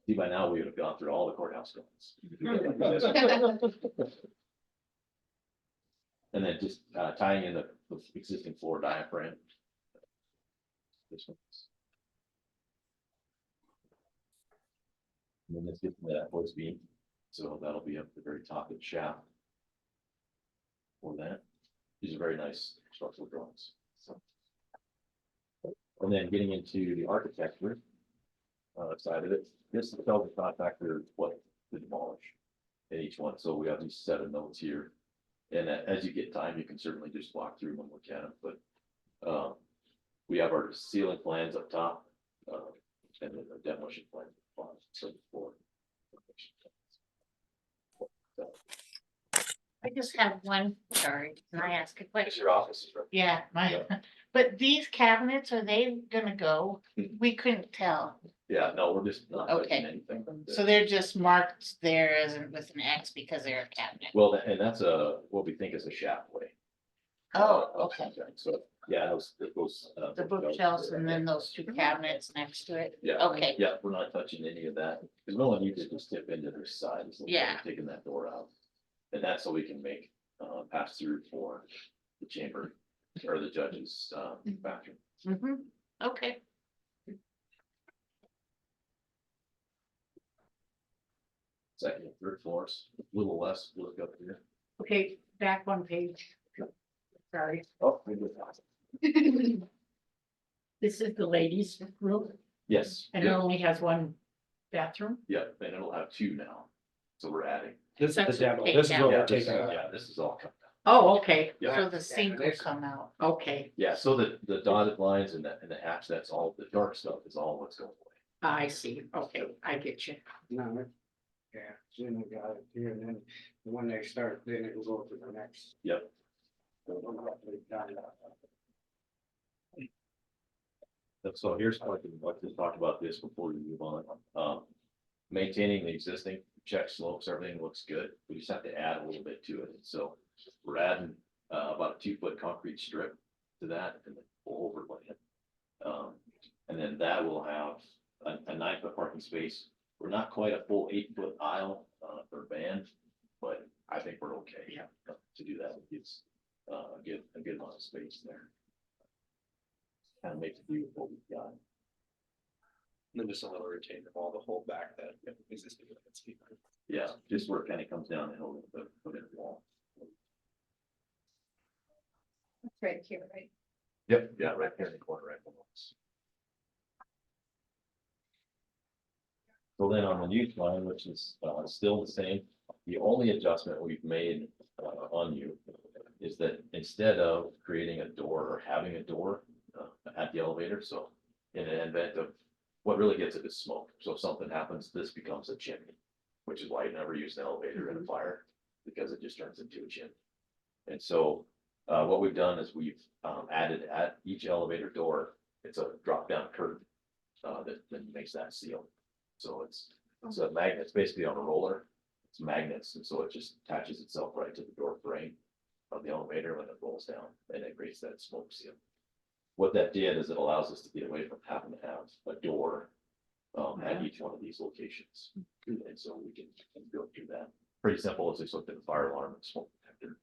See, by now we would have gone through all the courthouse drawings. And then just tying in the existing floor diaphragm. This one. And then let's get to that hoist beam, so that'll be up the very top of the shaft. For that, these are very nice structural drawings, so. And then getting into the architecture side of it, this tells the contractor what to demolish in each one, so we have these set of notes here. And as you get time, you can certainly just walk through them and look at them, but we have our ceiling plans up top, and then the demolition plan. So for. I just have one, sorry, can I ask a It's question? your office, right? Yeah, but these cabinets, are they gonna go? We couldn't tell. Yeah, no, we're just not touching Okay. anything. So they're just marked there as with an X because they're a cabinet. Well, and that's what we think is a shaft way. Oh, okay. So, yeah, those. The bookshelves and then those two cabinets next to it. Yeah. Okay. Yeah, we're not touching any of that, because no one needs to just tip into their side, so we're Yeah. taking that door out. And that's so we can make, pass through for the chamber or the judge's, bathroom. Okay. Second and third floors, a little less, look up here. Okay, back one page. Sorry. Oh, we did. This is the ladies' room Yes, and it yeah, only has one bathroom. yeah, and it'll have 2 now, so we're adding. This is the That's demo, okay, this is yeah. what Yeah, we're this, taking out. yeah, this is all coming out. Oh, okay, Yeah. so the sink will come out. Okay, Yeah, so the dotted lines and the hatch, that's all, the dark stuff is all what's going away. I see. Okay, I get you. No, yeah, soon we got it here and then when they start, then it'll go to the next. Yep. So here's what I'd like to talk about this before we move on. Maintaining the existing check slopes, everything looks good. We just have to add a little bit to it. So we're adding about a 2-foot concrete strip to that and then we'll overlay it. And then that will have a 9-foot parking space. We're not quite a full 8-foot aisle for vans, but I think we're okay. Yeah. To do that, it gives a good amount of space there. Kind of makes it do with what we've got. And then just a little retaining wall to hold back that existing landscape. Yeah, just where it kind of comes down and over the, put in a wall. Right here, right? Yep, yeah, right here in the corner, right below us. So then on the youth line, which is still the same, the only adjustment we've made on you is that instead of creating a door or having a door at the elevator, so in an event of what really gets it is smoke. So if something happens, this becomes a chimney, which is why you never use an elevator in a fire, because it just turns into a chimney. And so, what we've done is we've, added at each elevator door, it's a drop down curtain. That makes that seal. So it's a magnet, it's basically on a roller, it's magnets, and so it just attaches itself right to the door frame of the elevator when it rolls down, and it creates that smoke seal. What that did is it allows us to get away from having to have a door at each one of these locations. And so we can go through that. Pretty simple, it's just looked at the fire alarm and smoke detector.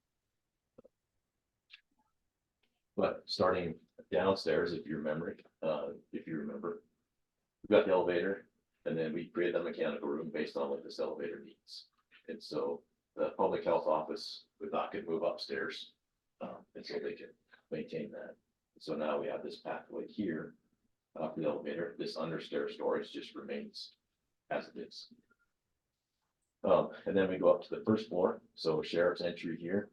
But starting downstairs, if you remember, we've got the elevator, and then we created a mechanical room based on what this elevator needs. And so the public health office, we thought could move upstairs, and so they can maintain that. So now we have this pathway here, for the elevator, this understair storage just remains as it is. And then we go up to the first floor, so sheriff's entry here,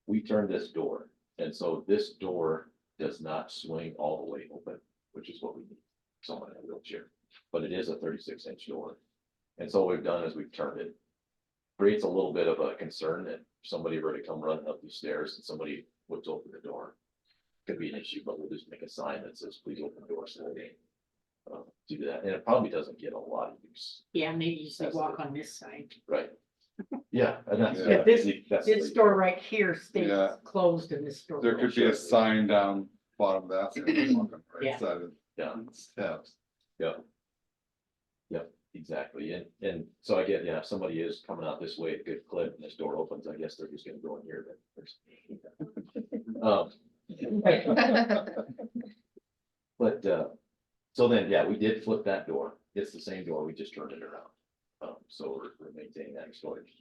we turn this door, and so this door does not swing all the way open, which is what we need, someone in a wheelchair, but it is a 36-inch door. And so what we've done is we've turned it. Creates a little bit of a concern that somebody were to come running up these stairs and somebody would open the door. Could be an issue, but we'll just make a sign that says, please open the door slowly. Do that, and it probably doesn't get a lot of use, Yeah, maybe you say walk on this side. right? Yeah, and that's. Yeah. Yeah, this- that's This the- door right here stays Yeah. closed and this door. There could be a sign down bottom of that. saying, "Welcome," right Yeah. side of Yeah, the steps. exactly, and so I get, yeah, if somebody is coming out this way at a good clip and this door opens, I guess they're just gonna go in here, then. But, so then, yeah, we did flip that door, it's the same door, we just turned it around. So we're maintaining that storage,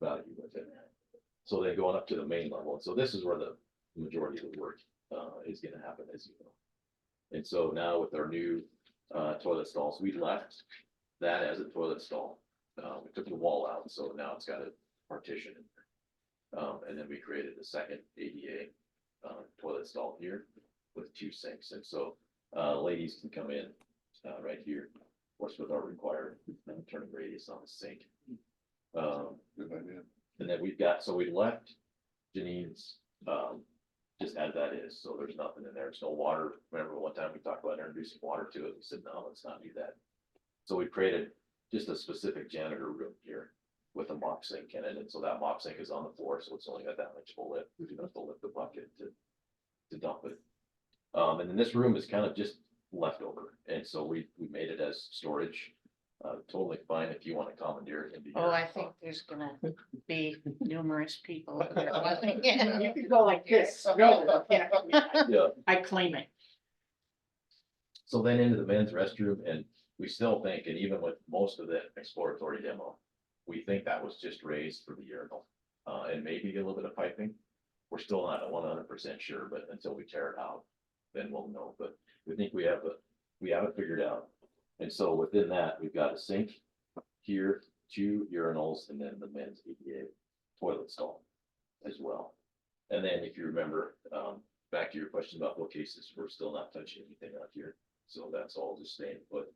value with it. So then going up to the main level, and so this is where the majority of the work, is gonna happen, as you know. And so now with our new, toilet stalls, we left that as a toilet stall. We took the wall out, so now it's got a partition in there. And then we created a second ADA, toilet stall here with 2 sinks, and so, ladies can come in, right here, of course, with our required turning radius on the sink. Good idea. And then we've got, so we left Janine's, just as that is, so there's nothing in there, there's no water. Remember one time we talked about introducing water to it, we said, no, let's not do that. So we created just a specific janitor room here with a mop sink in it, and so that mop sink is on the floor, so it's only got that much to lift, we do have to lift the bucket to dump it. And then this room is kind of just leftover, and so we made it as storage. Totally fine if you want to commandeer it into your. Oh, I think there's gonna be numerous people. You could go like this. No, yeah, Yeah. I claim it. So then into the men's restroom, and we still think, and even with most of the exploratory demo, we think that was just raised for the urinal. And maybe a little bit of piping. We're still not 100% sure, but until we tear it out, then we'll know, but we think we have it figured out. And so within that, we've got a sink here, 2 urinals, and then the men's ADA toilet stall as well. And then if you remember, back to your question about bookcases, we're still not touching anything out here. So that's all just staying put.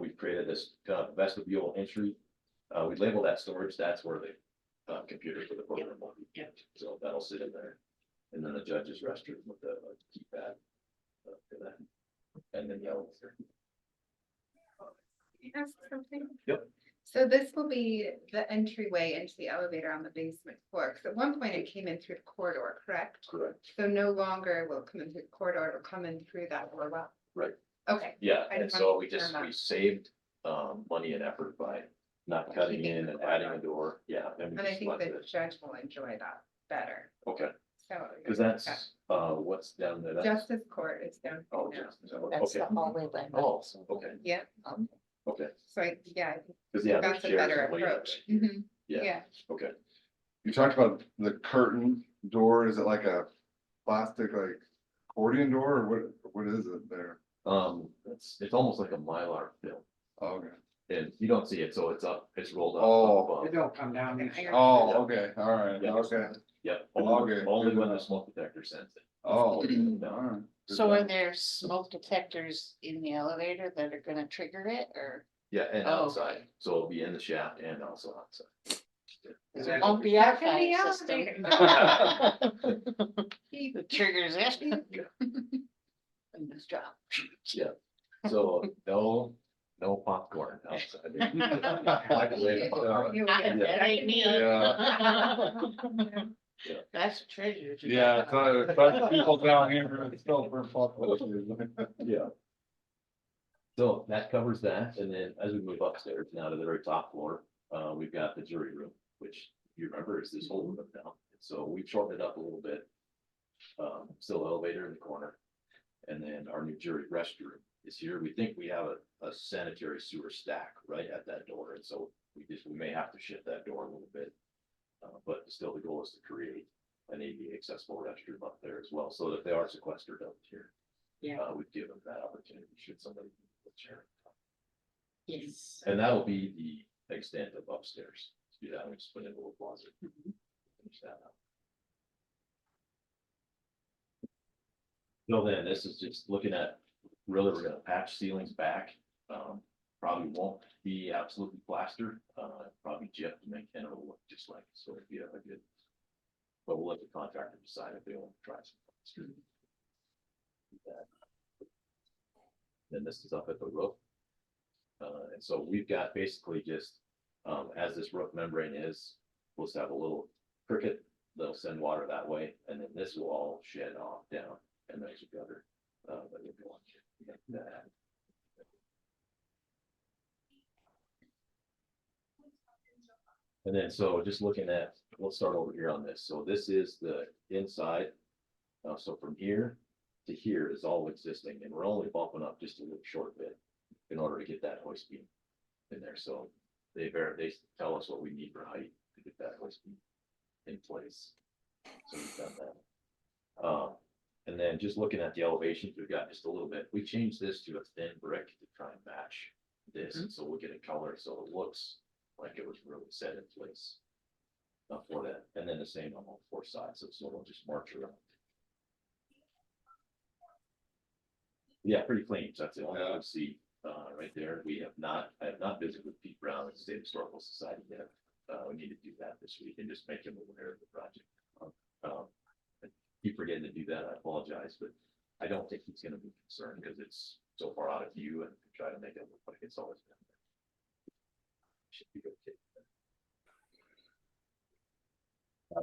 We've created this kind of vestibule entry. We label that storage, that's where the computer for the program will be kept. So that'll sit in there. And then the judge's restroom with the keypad. For that. And then the elevator. Can I ask something? Yep. So this will be the entryway into the elevator on the basement floor, because at one point it came in through the corridor, correct? Correct. So no longer will it come in through the corridor, it'll come in through that door well. Right. Okay, Yeah, I and just so wanted we to confirm that. we saved money and effort by not cutting Keeping in the and corridor. adding a door, yeah. we and I just think left the it. judge will enjoy that better, Okay, so. cause that's, what's down there, that's, Justice Court is down. oh, here now. just, okay, hallway limit. oh, okay, Yeah, okay, so I, yeah, I think cause yeah. that's a there's chairs better and waiting approach. right here. Mhm. Yeah, Yeah, okay, You talked about the curtain door, is it like a plastic like accordion door or what is it there? it's almost like a Mylar film, Oh, okay. and you don't see it, so it's up, it's rolled up. Oh. above. It don't come down. these- Oh, okay, all right, Yeah. okay. Yep, Okay. only when the smoke detector sends it. Oh, all right. Good So are job. there smoke detectors in the elevator that are gonna trigger it or? Yeah, and Oh, outside, so it'll be in the shaft and also outside. Won't be our Can be fire out system. The triggers it. And this job. Yeah, so no popcorn outside. Microwave popcorn. That ain't me. Yeah. That's a treasure. to Yeah, get. it's other people down here, it's still for popcorn. Yeah. So that covers that, and then as we move upstairs now to the very top floor, we've got the jury room, which you remember is this whole room now. So we've shortened it up a little bit. Still elevator in the corner. And then our new jury restroom is here. We think we have a sanitary sewer stack right at that door, and so we may have to shift that door a little bit. But still, the goal is to create an ADA accessible restroom up there as well, so that they are sequestered up here. Yeah. We've given them that opportunity should somebody need a wheelchair. Yes. And that'll be the extent of upstairs. Do that, we just put in a little closet. Finish that up. So then, this is just looking at, really, we're gonna patch ceilings back. Probably won't be absolutely plastered, probably Jeff to make it look just like, so it'd be a good. But we'll let the contractor decide if they want to try some. Then this is up at the roof. And so we've got basically just, as this roof membrane is, we'll just have a little cricket, they'll send water that way, and then this will all shed off down, and there's a gutter. That will go on. That. And then, so just looking at, we'll start over here on this. So this is the inside. So from here to here is all existing, and we're only bumping up just a little short bit in order to get that hoist beam in there. So they tell us what we need for height to get that hoist beam in place. So we've done that. And then just looking at the elevations, we've got just a little bit. We changed this to a thin brick to try and match this, so we'll get a color so it looks like it was really set in place for that. And then the same on all four sides, so we'll just march around. Yeah, pretty clean. So that's the only one I see right there. I have not visited with Pete Brown at the State Historical Society yet. We need to do that this week and just make him aware of the project. I keep forgetting to do that. I apologize, but I don't think he's gonna be concerned because it's so far out of view and try to make it look like it's always been there. Should be okay.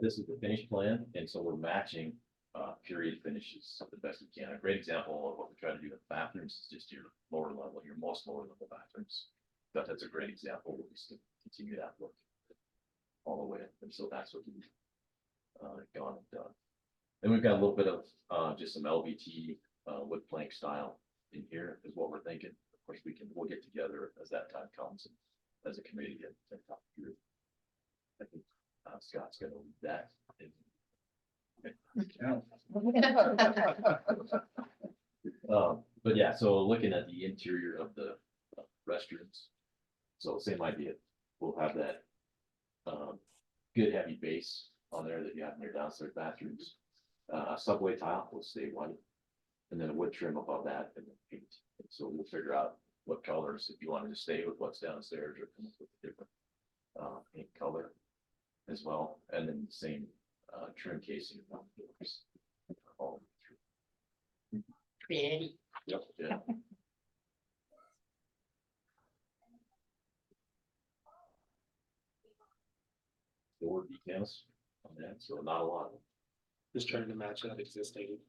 This is the finished plan, and so we're matching period finishes the best we can. A great example of what we try to do in bathrooms is just your lower level, your most lower level bathrooms. That's a great example. We'll just continue that look all the way, and so that's what we've gone and done. Then we've got a little bit of just some LVT wood plank style in here is what we're thinking. Of course, we'll get together as that time comes and as a committee and talk through. I think Scott's gonna lead that. But yeah, so looking at the interior of the restrooms, so same idea. We'll have that good heavy base on there that you have in your downstairs bathrooms. Subway tile will stay white, and then a wood trim above that, and then paint. And so we'll figure out what colors, if you wanted to stay with what's downstairs or come up with a different paint color as well, and then the same trim casing around the doors. All through. Pretty. Yep. Yeah. Door details on that, so not a lot. Just trying to match that existing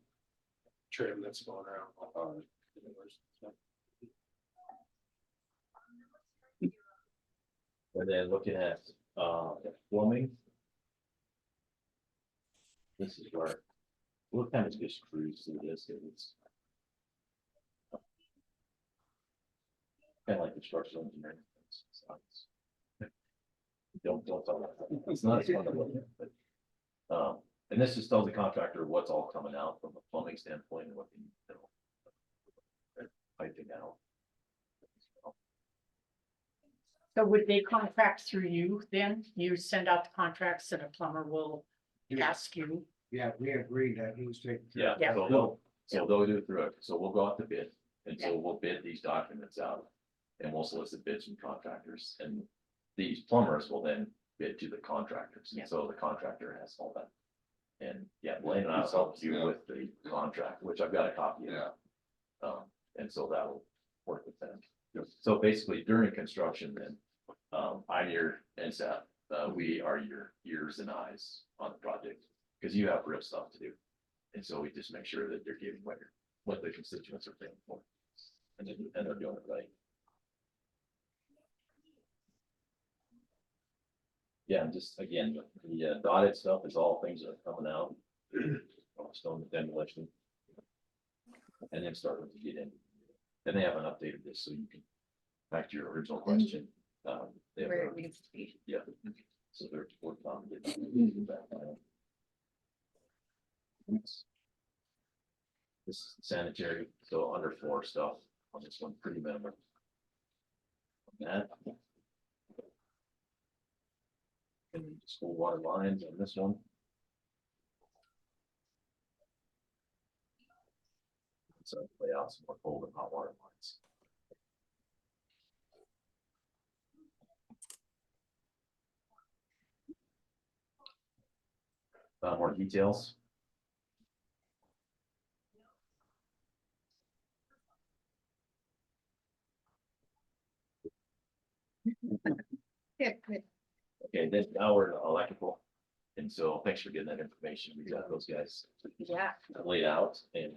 trim that's going around. And then looking at plumbing. This is where we'll kind of just cruise through this, 'cause it's kind of like construction engineering. Don't talk about that. It's not as fun to look at, but and this just tells the contractor what's all coming out from a plumbing standpoint and what they need to know. Piping out. So would they contract through you then? You send out the contracts and a plumber will ask you? Yeah, we agreed that he was taking. Yeah, Yeah. so they'll do it through it, so we'll go out to bid, and so we'll bid these documents out. And we'll solicit bids from contractors, and these plumbers will then bid to the contractors, Yeah. and so the contractor has all that. And yeah, Blaine and I'll help you Yeah. with the contract, which I've got a copy of. Yeah, And so that'll work with them. So basically during construction then, I'm your NSAP, we are your ears and eyes on the project. Cause you have real stuff to do. And so we just make sure that you're getting what the constituents are paying for. And then, and they're doing it right. Yeah, and just again, the dotted stuff is all things that are coming out. Stone demolition. And then starting to get in. And they haven't updated this, so you can, back to your original question. They have Where a- it needs to be. yeah, so they're working on getting that. This is sanitary, so underfloor stuff on this one, pretty minimal. That. And school water lines on this one. So lay out some more cold and hot water lines. More details. Yeah, good. Okay, then now we're electrical. And so thanks for getting that information. We got those guys Yeah. laid out and.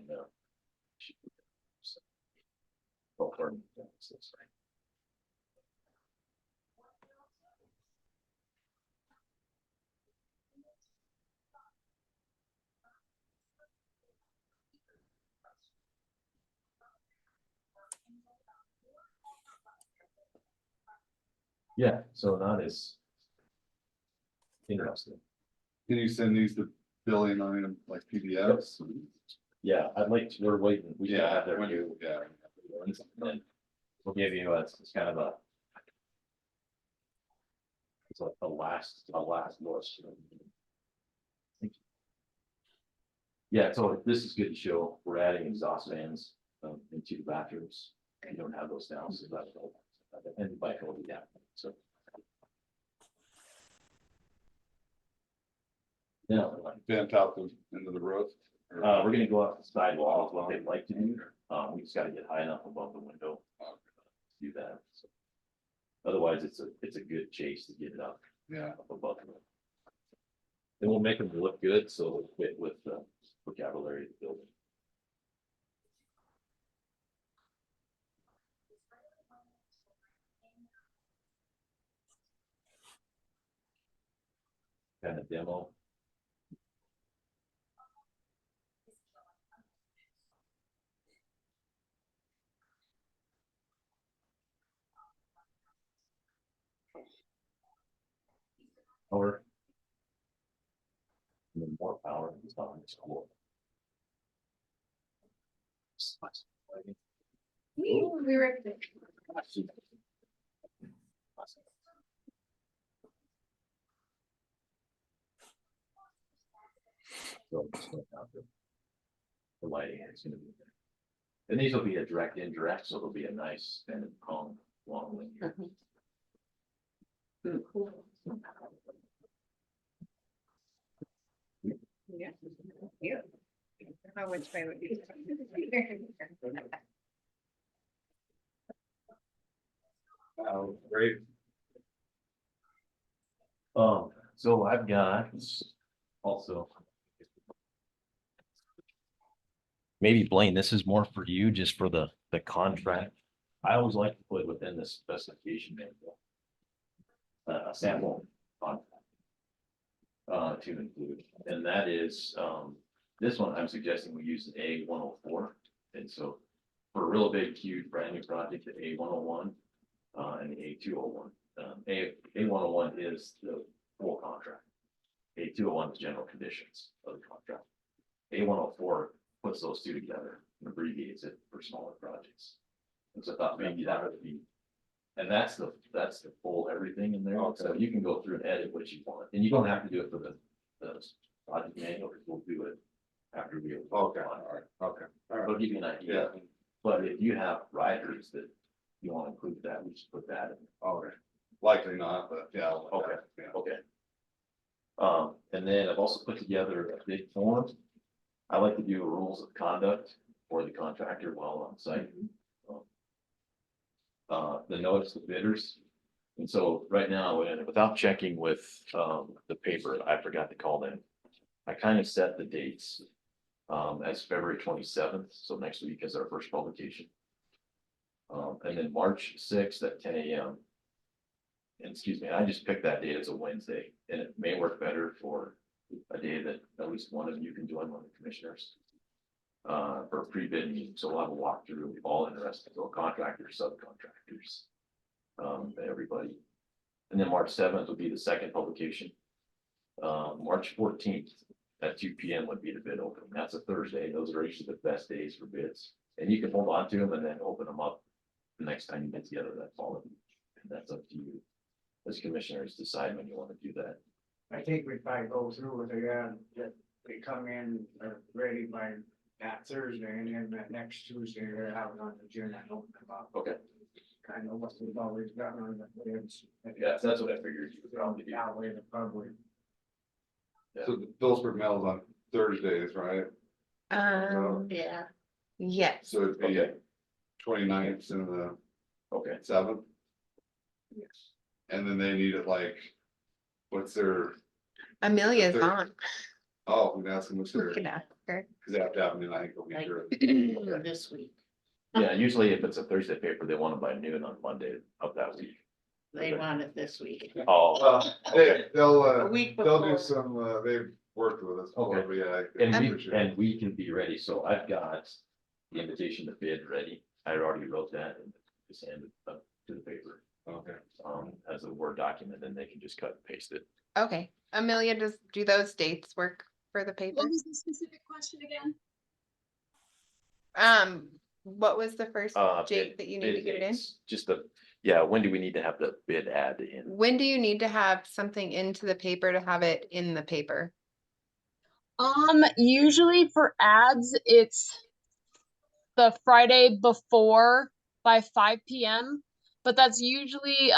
Go for it. Yeah, so not as interesting. can you send these to Billy and I in like PDFs? Yeah, I'd like to, we're waiting, we still have their when new. you- Yeah, ones, and then we'll give you, it's kind of a. It's like a last list. Yeah, so this is good to show, we're adding exhaust fans, into the bathrooms, you don't have those now, so that's. And the bike will be down, so. Now, vent out the into the roof. or- we're gonna go up the sidewall, is what they'd like to do, we just gotta get high enough above the window. to Do that, so. Otherwise, it's a good chase to get it up, Yeah, up above. them. And we'll make them look good, so it'll fit with the vocabulary of the building. Kind of demo. Power. And then more power, it's not it's cool. We were. So it's not out there. The lighting is gonna be there. And these will be a direct indirect, so it'll be a nice kind of calm, long linear. Yeah. Yeah. I don't know which way would be. great. So I've got also. Maybe Blaine, this is more for you, just for the contract. I always like to put within the specification manual. A sample contract. To include, and that is, this one I'm suggesting we use an A104. And so for a real big, huge, brand new project, the A101, and the A201. A101 is the full contract. A201 is general conditions of the contract. A104 puts those two together and abbreviates it for smaller projects. And so I thought maybe that would be, and that's the full everything in there. So you can go through and edit what you want, and you don't have to do it for the project manual, because we'll do it after we. Okay, all right, okay, all right. I'll give you an idea, but if you have riders that you want to include that, we just put that in. All right. Likely not, but yeah. Okay. Yeah. Okay. And then I've also put together a big form. I like to do rules of conduct for the contractor while on site. The notice of bidders. And so right now, and without checking with, the paper, I forgot to call them. I kind of set the dates, as February 27th, so next week is our first publication. And then March 6th at 10 a.m. And excuse me, I just picked that date as a Wednesday, and it may work better for a day that at least one of you can join, one of the commissioners. For a pre-bid meeting, so we'll have a walkthrough, all interested, so contractors, subcontractors. Everybody. And then March 7th will be the second publication. March 14th at 2 p.m. would be the bid opening. That's a Thursday. Those are usually the best days for bids. And you can hold on to them and then open them up the next time you get together that fall. And that's up to you. As commissioners decide when you want to do that. I think we probably go through with it, that they come in, ready by that Thursday, and then that next Tuesday, they're out on the gym and open them up. Okay. Kind of what we've always done on the bids. Yeah, so that's what I figured you would probably do. That way the public. So the Phillipsburg mail's on Thursdays, right? Yeah. Yes, So it'd be Okay. 29th and the Okay. 7th. And then they need it like, what's their, Amelia's Third. on. oh, we can ask them what's their, We can ask her. cause they have to have them in, I think, a week Like- or. This week, Yeah, usually if it's a Thursday paper, they want it by noon on Monday of that week. they want it this week. Oh, They'll, A week they'll before. do some, they've worked with us before, Okay. but yeah. and I we, appreciate it. and we can be ready, so I've got the invitation to bid ready. I already wrote that and just handed it up to the paper. Okay. As a Word document, and they can just cut and paste it. Okay, Amelia, do those dates work for the paper? What was the specific question again? What was the first date that you need to Bid get it in? dates, just yeah, when do we need to have the bid ad in? When do you need to have something into the paper to have it in the paper? Usually for ads, it's the Friday before by 5 p.m. But that's usually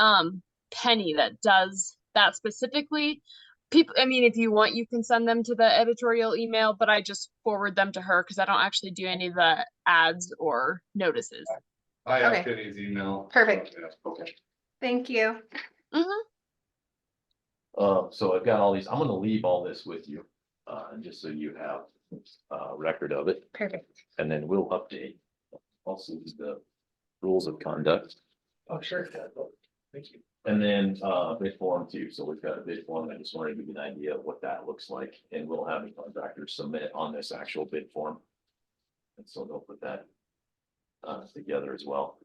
Penny that does that specifically. People, I mean, if you want, you can send them to the editorial email, but I just forward them to her because I don't actually do any of the ads or notices. I have Okay. Penny's email. Perfect. Yeah. Okay. Thank you. So I've got all these, I'm gonna leave all this with you, just so you have record of it, Perfect. and then we'll update also the rules of conduct. Oh, sure. Thank you. And then, bid form too, so we've got a bid form, I just wanted to give you an idea of what that looks like, and we'll have the contractors submit on this actual bid form. And so they'll put that together as well,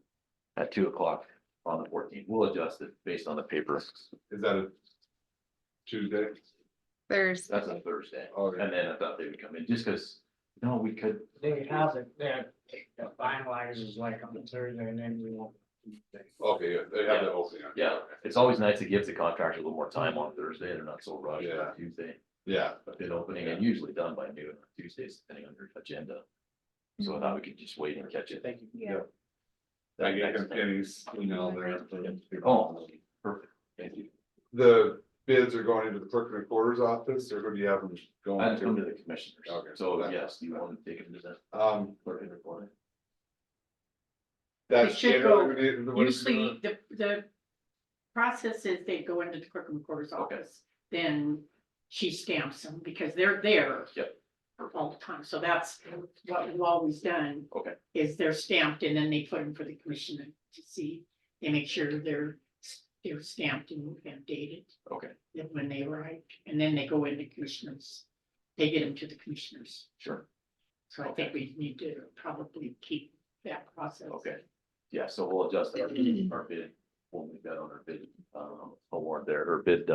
at 2 o'clock on the 14th, we'll adjust it based on the paper, Is that a Tuesday? There's, that's a Thursday, Okay. and then I thought they would come in, just because, no, we could. They have it, the finalizes like on Thursday, and then we won't. Okay, yeah, they have the opening. Yeah, it's always nice to give the contractor a little more time on Thursday, they're not so rushed Yeah. on Tuesday. Yeah, A bid opening and usually done by noon on Tuesdays, depending on your agenda. So I thought we could just wait and catch it. Thank you. Yeah. I get him Penny's email there. Oh, perfect, thank you. The bids are going into the clerk and recorder's office, or who do you have them going I'd come to to? the commissioners. Okay. So yes, do you want to take them to the clerk and recorder? That's. should go- what is it? Usually, the process is they go into the clerk and recorder's Okay. office, then she stamps them because they're there. Yep. For all the time, so that's what we've always done. Okay. Is they're stamped and then they put them for the commissioner to see, they make sure they're stamped and dated. Okay, When they arrive, and then they go into commissioners, they get them to the commissioners. sure, So I think we need to probably keep that process. okay. Yeah, so we'll adjust our bid, we'll make that on our bid, award there, or bid,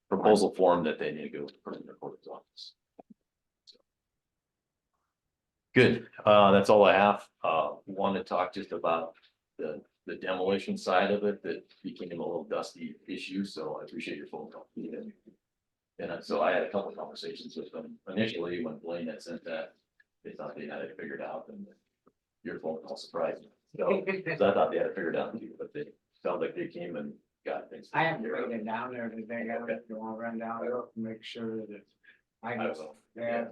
proposal form that they need to go to the clerk and recorder's office. Good, that's all I have. Want to talk just about the demolition side of it that became a little dusty issue, so I appreciate your phone call. And so I had a couple of conversations with them initially when Blaine had sent that, they thought they had it figured out, and your phone call surprised me. So, 'cause I thought they had it figured out too, but they felt like they came and got things. I haven't made it down there today, I don't wanna run down there and make sure that I I got, will. yeah,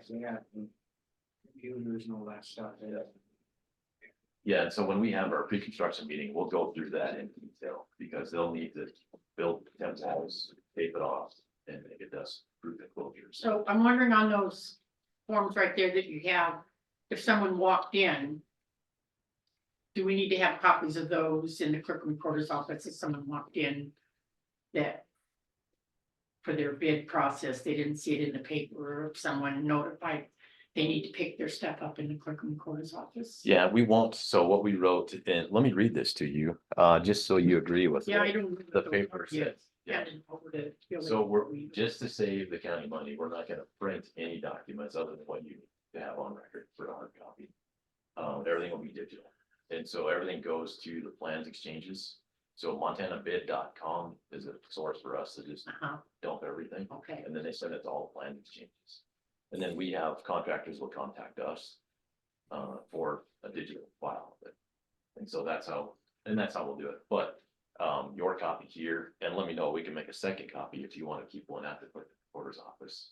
computers and all that stuff. Yeah, and so when we have our pre-construction meeting, we'll go through that in detail, because they'll need to build temp walls, tape it off, and make it dust proof enclosures. So I'm wondering on those forms right there that you have, if someone walked in. Do we need to have copies of those in the clerk recorder's office if someone walked in that? For their bid process, they didn't see it in the paper, or if someone notified, they need to pick their stuff up in the clerk recorder's office. Yeah, we won't, so what we wrote, and let me read this to you, just so you agree with. Yeah, what I don't. know The what those paper are yet. says, yeah. Handed over to Billy. So just to save the county money, we're not gonna print any documents other than what you need to have on record for a hard copy. Everything will be digital, and so everything goes to the plans exchanges. So montanabid.com is a source for us to just Uh-huh, dump everything, okay, and then they send it to all the plan exchanges. And then we have contractors will contact us for a digital file. And so that's how we'll do it, but your copy here, and let me know, we can make a second copy if you want to keep one at the clerk recorder's office.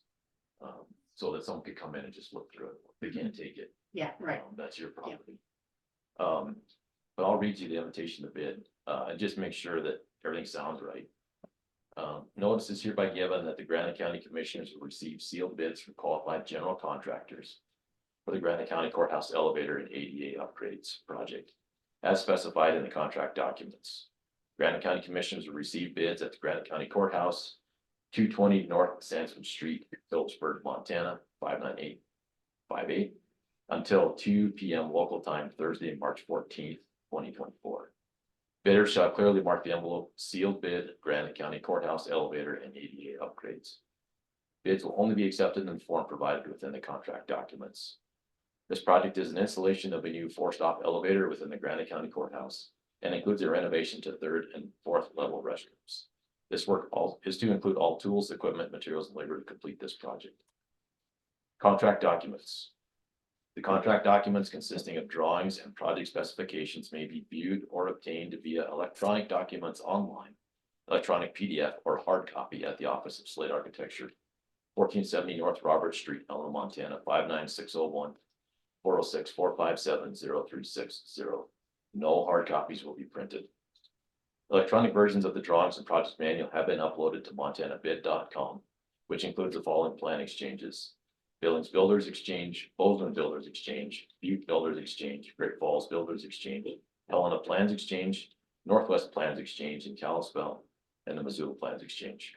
So that someone could come in and just look through it, they can't take it, yeah, right, that's your property. But I'll read you the invitation to bid, and just make sure that everything sounds right. Notice is hereby given that the Granite County Commissioners will receive sealed bids from qualified general contractors for the Granite County Courthouse elevator and ADA upgrades project, as specified in the contract documents. Granite County Commissioners will receive bids at the Granite County Courthouse, 220 North Sandsman Street, Phillipsburg, Montana, 59858, until 2 p.m. local time, Thursday, March 14th, 2024. Bidders shall clearly mark the envelope sealed bid, Granite County Courthouse elevator and ADA upgrades. Bids will only be accepted in the form provided within the contract documents. This project is an installation of a new 4-stop elevator within the Granite County Courthouse and includes a renovation to 3rd and 4th level restrooms. This work is to include all tools, equipment, materials, and labor to complete this project. Contract documents. The contract documents consisting of drawings and project specifications may be viewed or obtained via electronic documents online, electronic PDF or hard copy at the office of Slate Architecture, 1470 North Robert Street, Elena, Montana, 59601, 406-457-0360. No hard copies will be printed. Electronic versions of the drawings and project manual have been uploaded to montanabid.com, which includes the following plan exchanges: Billings Builders Exchange, Bozeman Builders Exchange, Butte Builders Exchange, Great Falls Builders Exchange, Helena Plans Exchange, Northwest Plans Exchange in Kalispell, and the Missoula Plans Exchange.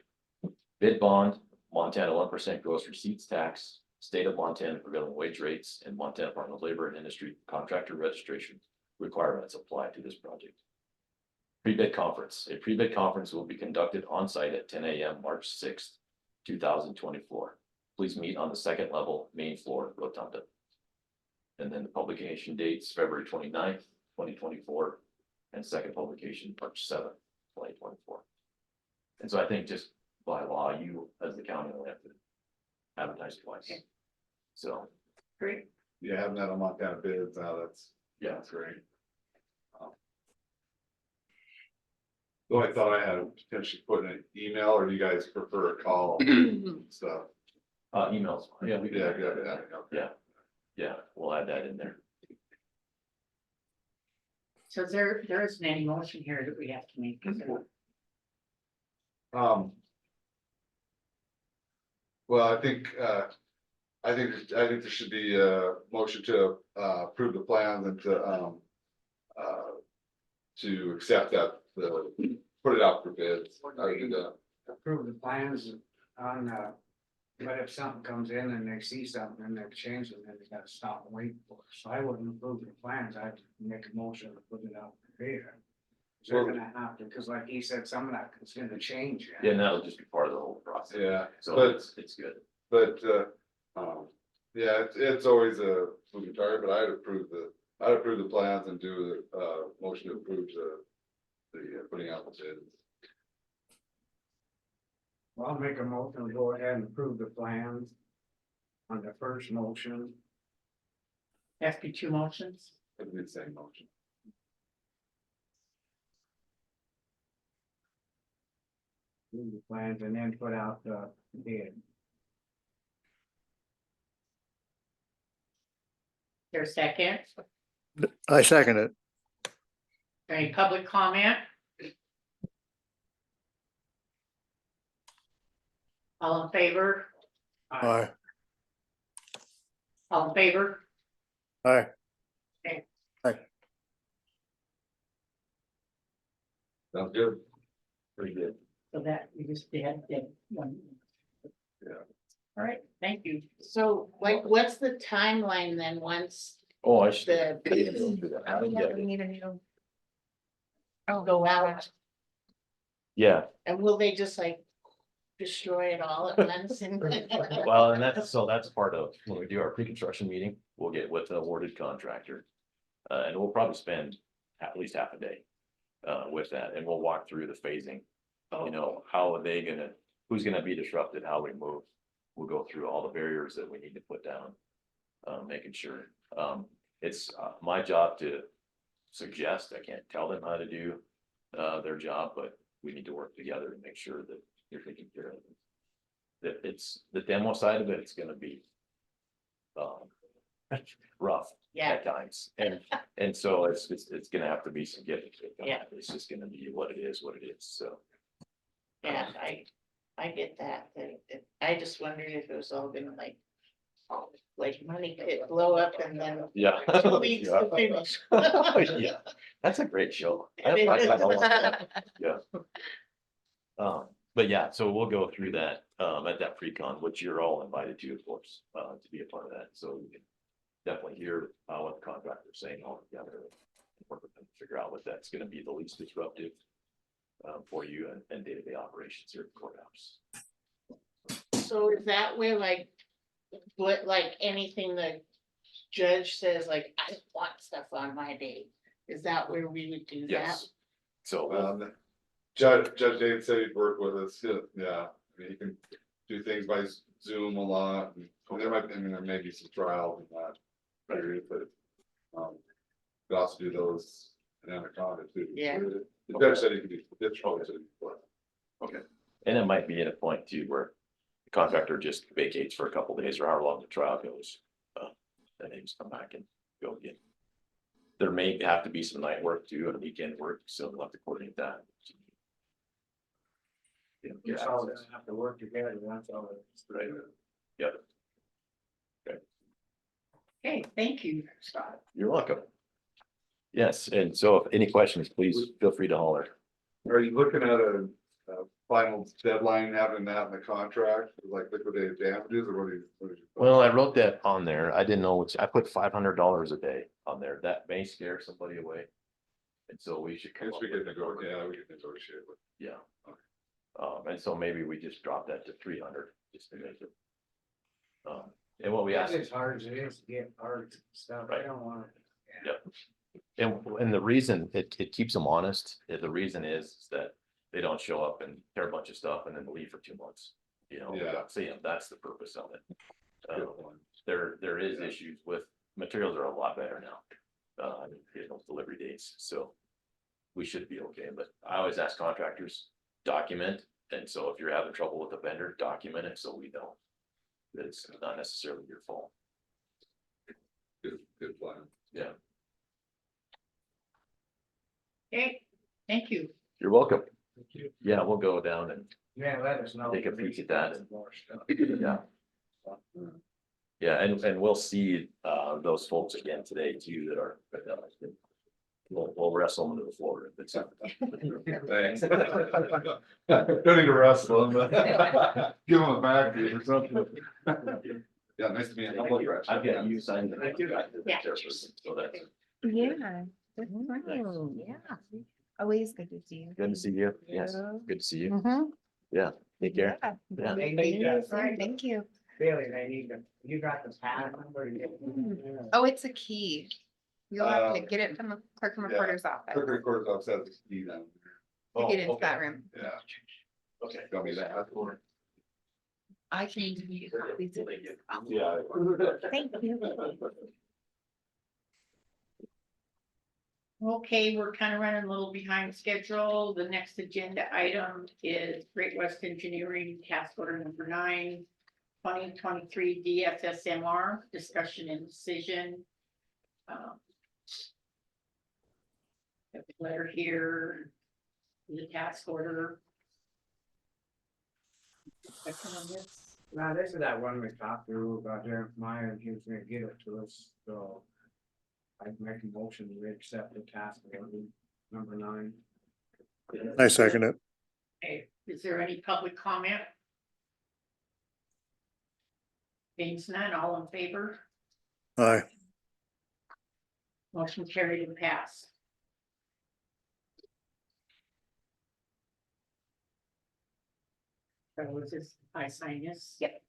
Bid bond, Montana 1% gross receipts tax, state of Montana prevailing wage rates, and Montana Department of Labor and Industry contractor registration requirements apply to this project. Pre-bid conference. A pre-bid conference will be conducted on site at 10 a.m. March 6th, 2024. Please meet on the 2nd level, main floor, rotunda. And then the publication dates, February 29th, 2024, and second publication, March 7th, 2024. And so I think just by law, you as the county will have to advertise twice. So, great. Yeah, having that on Montana bids, that's great. The only thought I had, potentially putting an email, or you guys prefer a call and stuff? emails, yeah, we can. Yeah. Yeah, we'll add that in there. So there isn't any motion here that we have to make. is there? Well, I think there should be a motion to approve the plans and to accept that, put it out for bids. Approve the plans on, but if something comes in and they see something and they've changed it, then they gotta stop and wait for it. So I wouldn't approve the plans, I'd make a motion to put it out for bid. They're gonna have to, cause like he said, some of that is gonna change. Yeah, and that'll just be part of the whole process. Yeah, So but- it's good. But, yeah, it's always a moving target, but I'd approve the plans and do a motion to approve the putting out the bids. Well, I'll make a motion to go ahead and approve the plans on the first motion. Has to be two motions. It'd be the same motion. approve the plans and then put out the bid. There's second, I second it. any public comment? All in favor? Aye, All in favor? aye. Sounds good. Pretty good. So that, we just did one. Yeah. All right, thank you. So like, what's the timeline then, once Oh, I should. the Yeah, we need a new. Oh, go out, Yeah, and will they just like destroy it all at once and? well, and that's part of, when we do our pre-construction meeting, we'll get with the awarded contractor. And we'll probably spend at least half a day with that, and we'll walk through the phasing. You know, how are they gonna, who's gonna be disrupted, how we move. We'll go through all the barriers that we need to put down, making sure. It's my job to suggest, I can't tell them how to do their job, but we need to work together to make sure that you're taking care of it. That it's, the demo side of it, it's gonna be rough Yeah, at times, and so it's gonna have to be some give and take. Yeah. It's just gonna be what it is, so. yeah, I get that, I just wondered if it was all gonna like money could blow up and then Yeah. 2 weeks to finish. Yeah, that's a great show. It is. Yeah. But yeah, so we'll go through that, at that pre-con, which you're all invited to, of course, to be a part of that, so we can definitely hear, what the contractor's saying all together. And work with them to figure out what that's gonna be the least disruptive, for you and day-to-day operations here at the courthouse. So is that where like anything the judge says, like, I want stuff on my day, is that where we would do that? Yes. So, Judge Dave said he'd work with us, yeah, I mean, he can do things by Zoom a lot, and there may be some trials in that period, but. Could also do those in Anaconda too. Yeah. The judge said he could do this. okay, and it might be at a point too where the contractor just vacates for a couple days or however long the trial goes. Then they just come back and go again. There may have to be some night work too and weekend work, so we'll have to coordinate that. Yeah, It's all gonna have to work together, that's all it's. right. Yep, Okay, thank you, Scott. you're welcome. Yes, and so if any questions, please feel free to holler. Are you looking at a final deadline having that in the contract, like liquidated damages, or what are you? Well, I wrote that on there. I didn't know which, I put $500 a day on there. That may scare somebody away. And so we should come Guess up we with. could negotiate, yeah, we could negotiate with. Yeah. And so maybe we just drop that to 300, just to make it. And what we That's asked, as hard as it is to get parts and stuff, I Right. don't wanna. Yep. and the reason it keeps them honest, the reason is that they don't show up and tear a bunch of stuff and then leave for 2 months. You know, Yeah. so yeah, that's the purpose of it. Good one. There is Yeah. issues with, materials are a lot better now. Getting those delivery dates, so we should be okay, but I always ask contractors, document, and so if you're having trouble with the vendor, document it so we know. That it's not necessarily your fault. Good plan. Yeah, Okay, thank you. you're welcome. Thank you. Yeah, we'll go down and, Yeah, let us know. Take a peek at that and- More stuff. yeah. Yeah, and we'll see those folks again today too that are. We'll wrestle them to the floor if it's. Thanks. Don't need to wrestle them, but give them a back or something. Yeah, nice to meet you. I've got you signed. Yeah. So that's Yeah. That's fine. Yeah. Always good to see you. good to see you. Yes, Yeah. good to see you. Mhm. Take care. Yeah. Yeah. They need that. All right, thank you. Really, they need to, you got the pad number? Oh, it's a key. You'll have to Uh, get it from the clerk and yeah. recorder's office Clerk recorder's office has a key down to get into okay. that room. there. Yeah. Okay. Got me that. I can give you copies of it. Yeah. Thank you. Okay, we're kind of running a little behind schedule. The next agenda item is Great West Engineering Task Order number 9, 2023 DSSMR, discussion and decision. Have the letter here, the task order. Discussion on this. Now, this is that one we talked to about Jeremiah, and he was gonna give it to us, so. I'd make a motion to accept the task order number 9. I second it. Okay, is there any public comment? Being none, all in favor? Aye. Motion carried and passed. So was this, I sign this? Yep.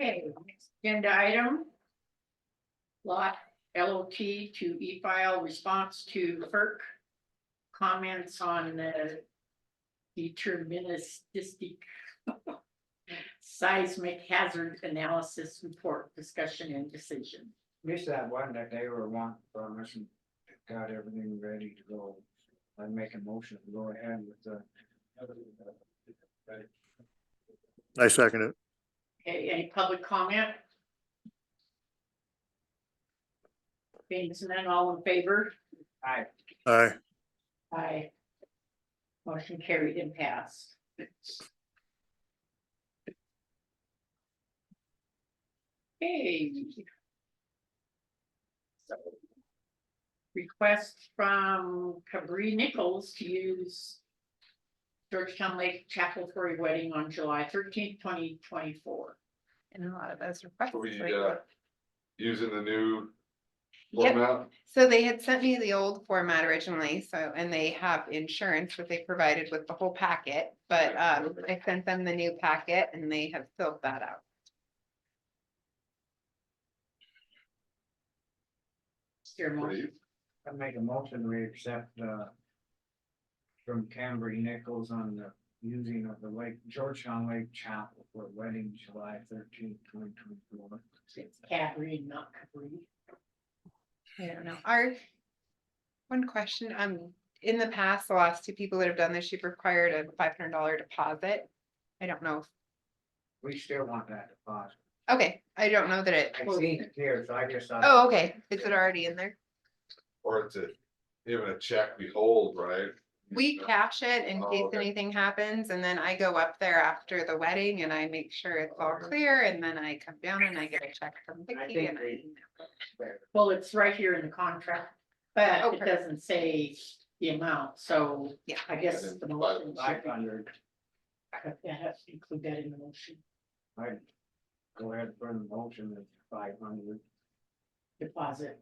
Okay, next agenda item. Lot LOT to e-file response to FERC. Comments on the deterministic seismic hazard analysis report, discussion and decision. This is that one that they were wanting from us and got everything ready to go. I'd make a motion to go ahead with the. I second it. Okay, any public comment? Being none, all in favor? Aye. Aye. Aye. Motion carried and passed. Okay. So. Request from Cabri Nichols to use Georgetown Lake Chapeltory wedding on July 13th, 2024. And a lot of those requests. Are we, like, using the new Yep. format? So they had sent me the old format originally, so, and they have insurance that they provided with the whole packet, but, I sent them the new packet and they have filled that out. Your What do motion. you- I'd make a motion we accept, from Cambry Nichols on the using of the Lake, Georgetown Lake Chapel for wedding July 13th, 2024. It's Cabri, not Cabri. I don't know. One question, in the past, the last 2 people that have done this, you've required a $500 deposit. I don't know. We still want that deposit. Okay, I don't know that it. I've seen it here, so I just thought. Oh, okay. Is it already in there? Or it's even a check we hold, right? We cash it in Oh, case okay. anything happens, and then I go up there after the wedding and I make sure it's all clear, and then I come down and I get a check from I Vicky think and I. we- Well, it's right here in the contract, but it Okay. doesn't say the amount, so Yeah. I guess And the then motion. should be- 500. Yeah, have to include that in the motion, I'd go ahead for the motion of 500. deposit.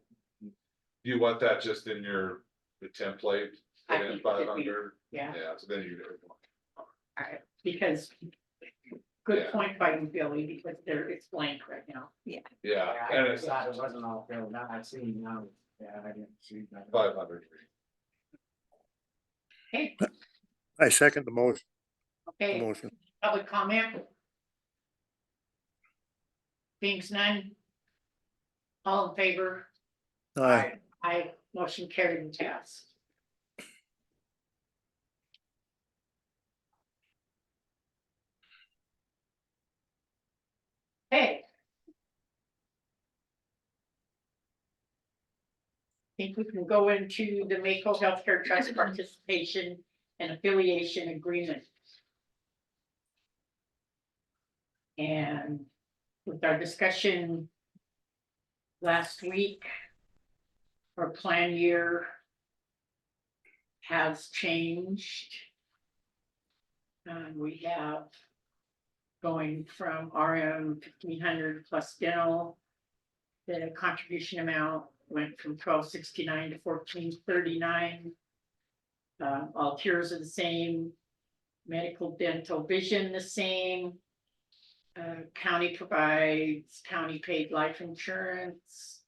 You want that just in the template? I Put in think it should be. 500? Yeah, Yeah, so then you. because Yeah. good point by you, Billy, because it's blank right now. Yeah, I and just it's thought it wasn't all filled out. I seen now. Yeah, I didn't see that. 500. Okay, I second the motion. okay, public comment? Being none? All in favor? Aye. I motion carried and passed. Okay. Think we can go into the Mako Healthcare Trust participation and affiliation agreement. And with our discussion last week, our plan year has changed. And we have going from RM 1,500 plus dental. The contribution amount went from 1269 to 1439. All tiers are the same. Medical, dental, vision the same. County provides county paid life insurance.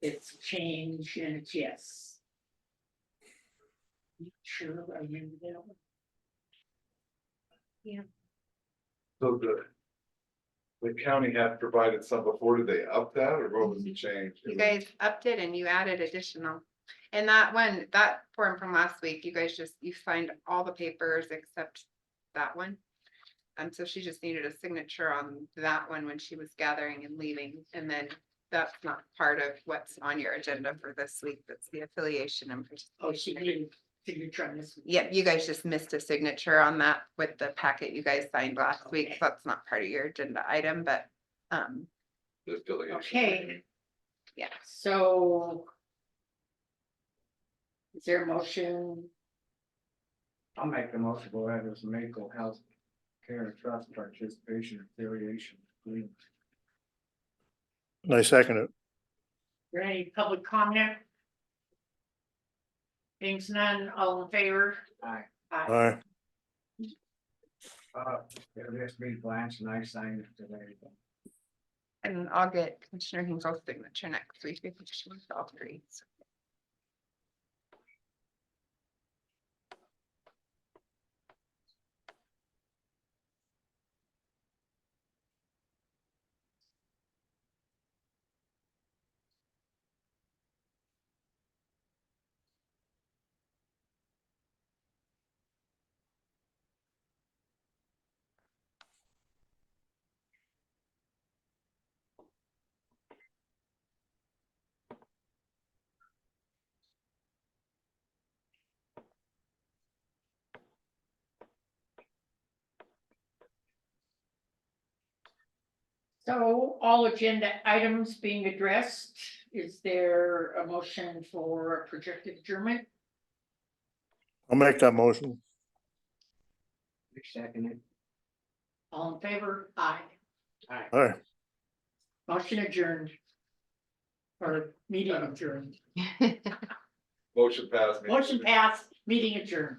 It's change and it's yes. Sure, I remember that one. So the county had provided some before, did they up that, or what was the change? You guys upped it and you added additional. And that one, that form from last week, you guys just, you signed all the papers except that one. So she just needed a signature on that one when she was gathering and leaving, and then that's not part of what's on your agenda for this week, that's the affiliation and Oh, she participation. did signature on this one. Yep, you guys just missed a signature on that with the packet you guys signed last week, so that's not part of your agenda item, but, The affiliation. Okay, yeah. so. Is there a motion? I'll make the motion, go ahead, as medical health care and trust participation affiliation. agreement. And I second it. Is there any public comment? Things none, all in favor? Aye. All right. It'll just be Blanche and I signed it today. And I'll get Commissioner Hinkel's signature next week if she wants all three. So. So all agenda items being addressed, is there a motion for a projected adjournment? I'll make that motion. Second it. All in favor? Aye. All right. Motion adjourned. Or meeting adjourned. Motion passed. Motion passed, meeting adjourned.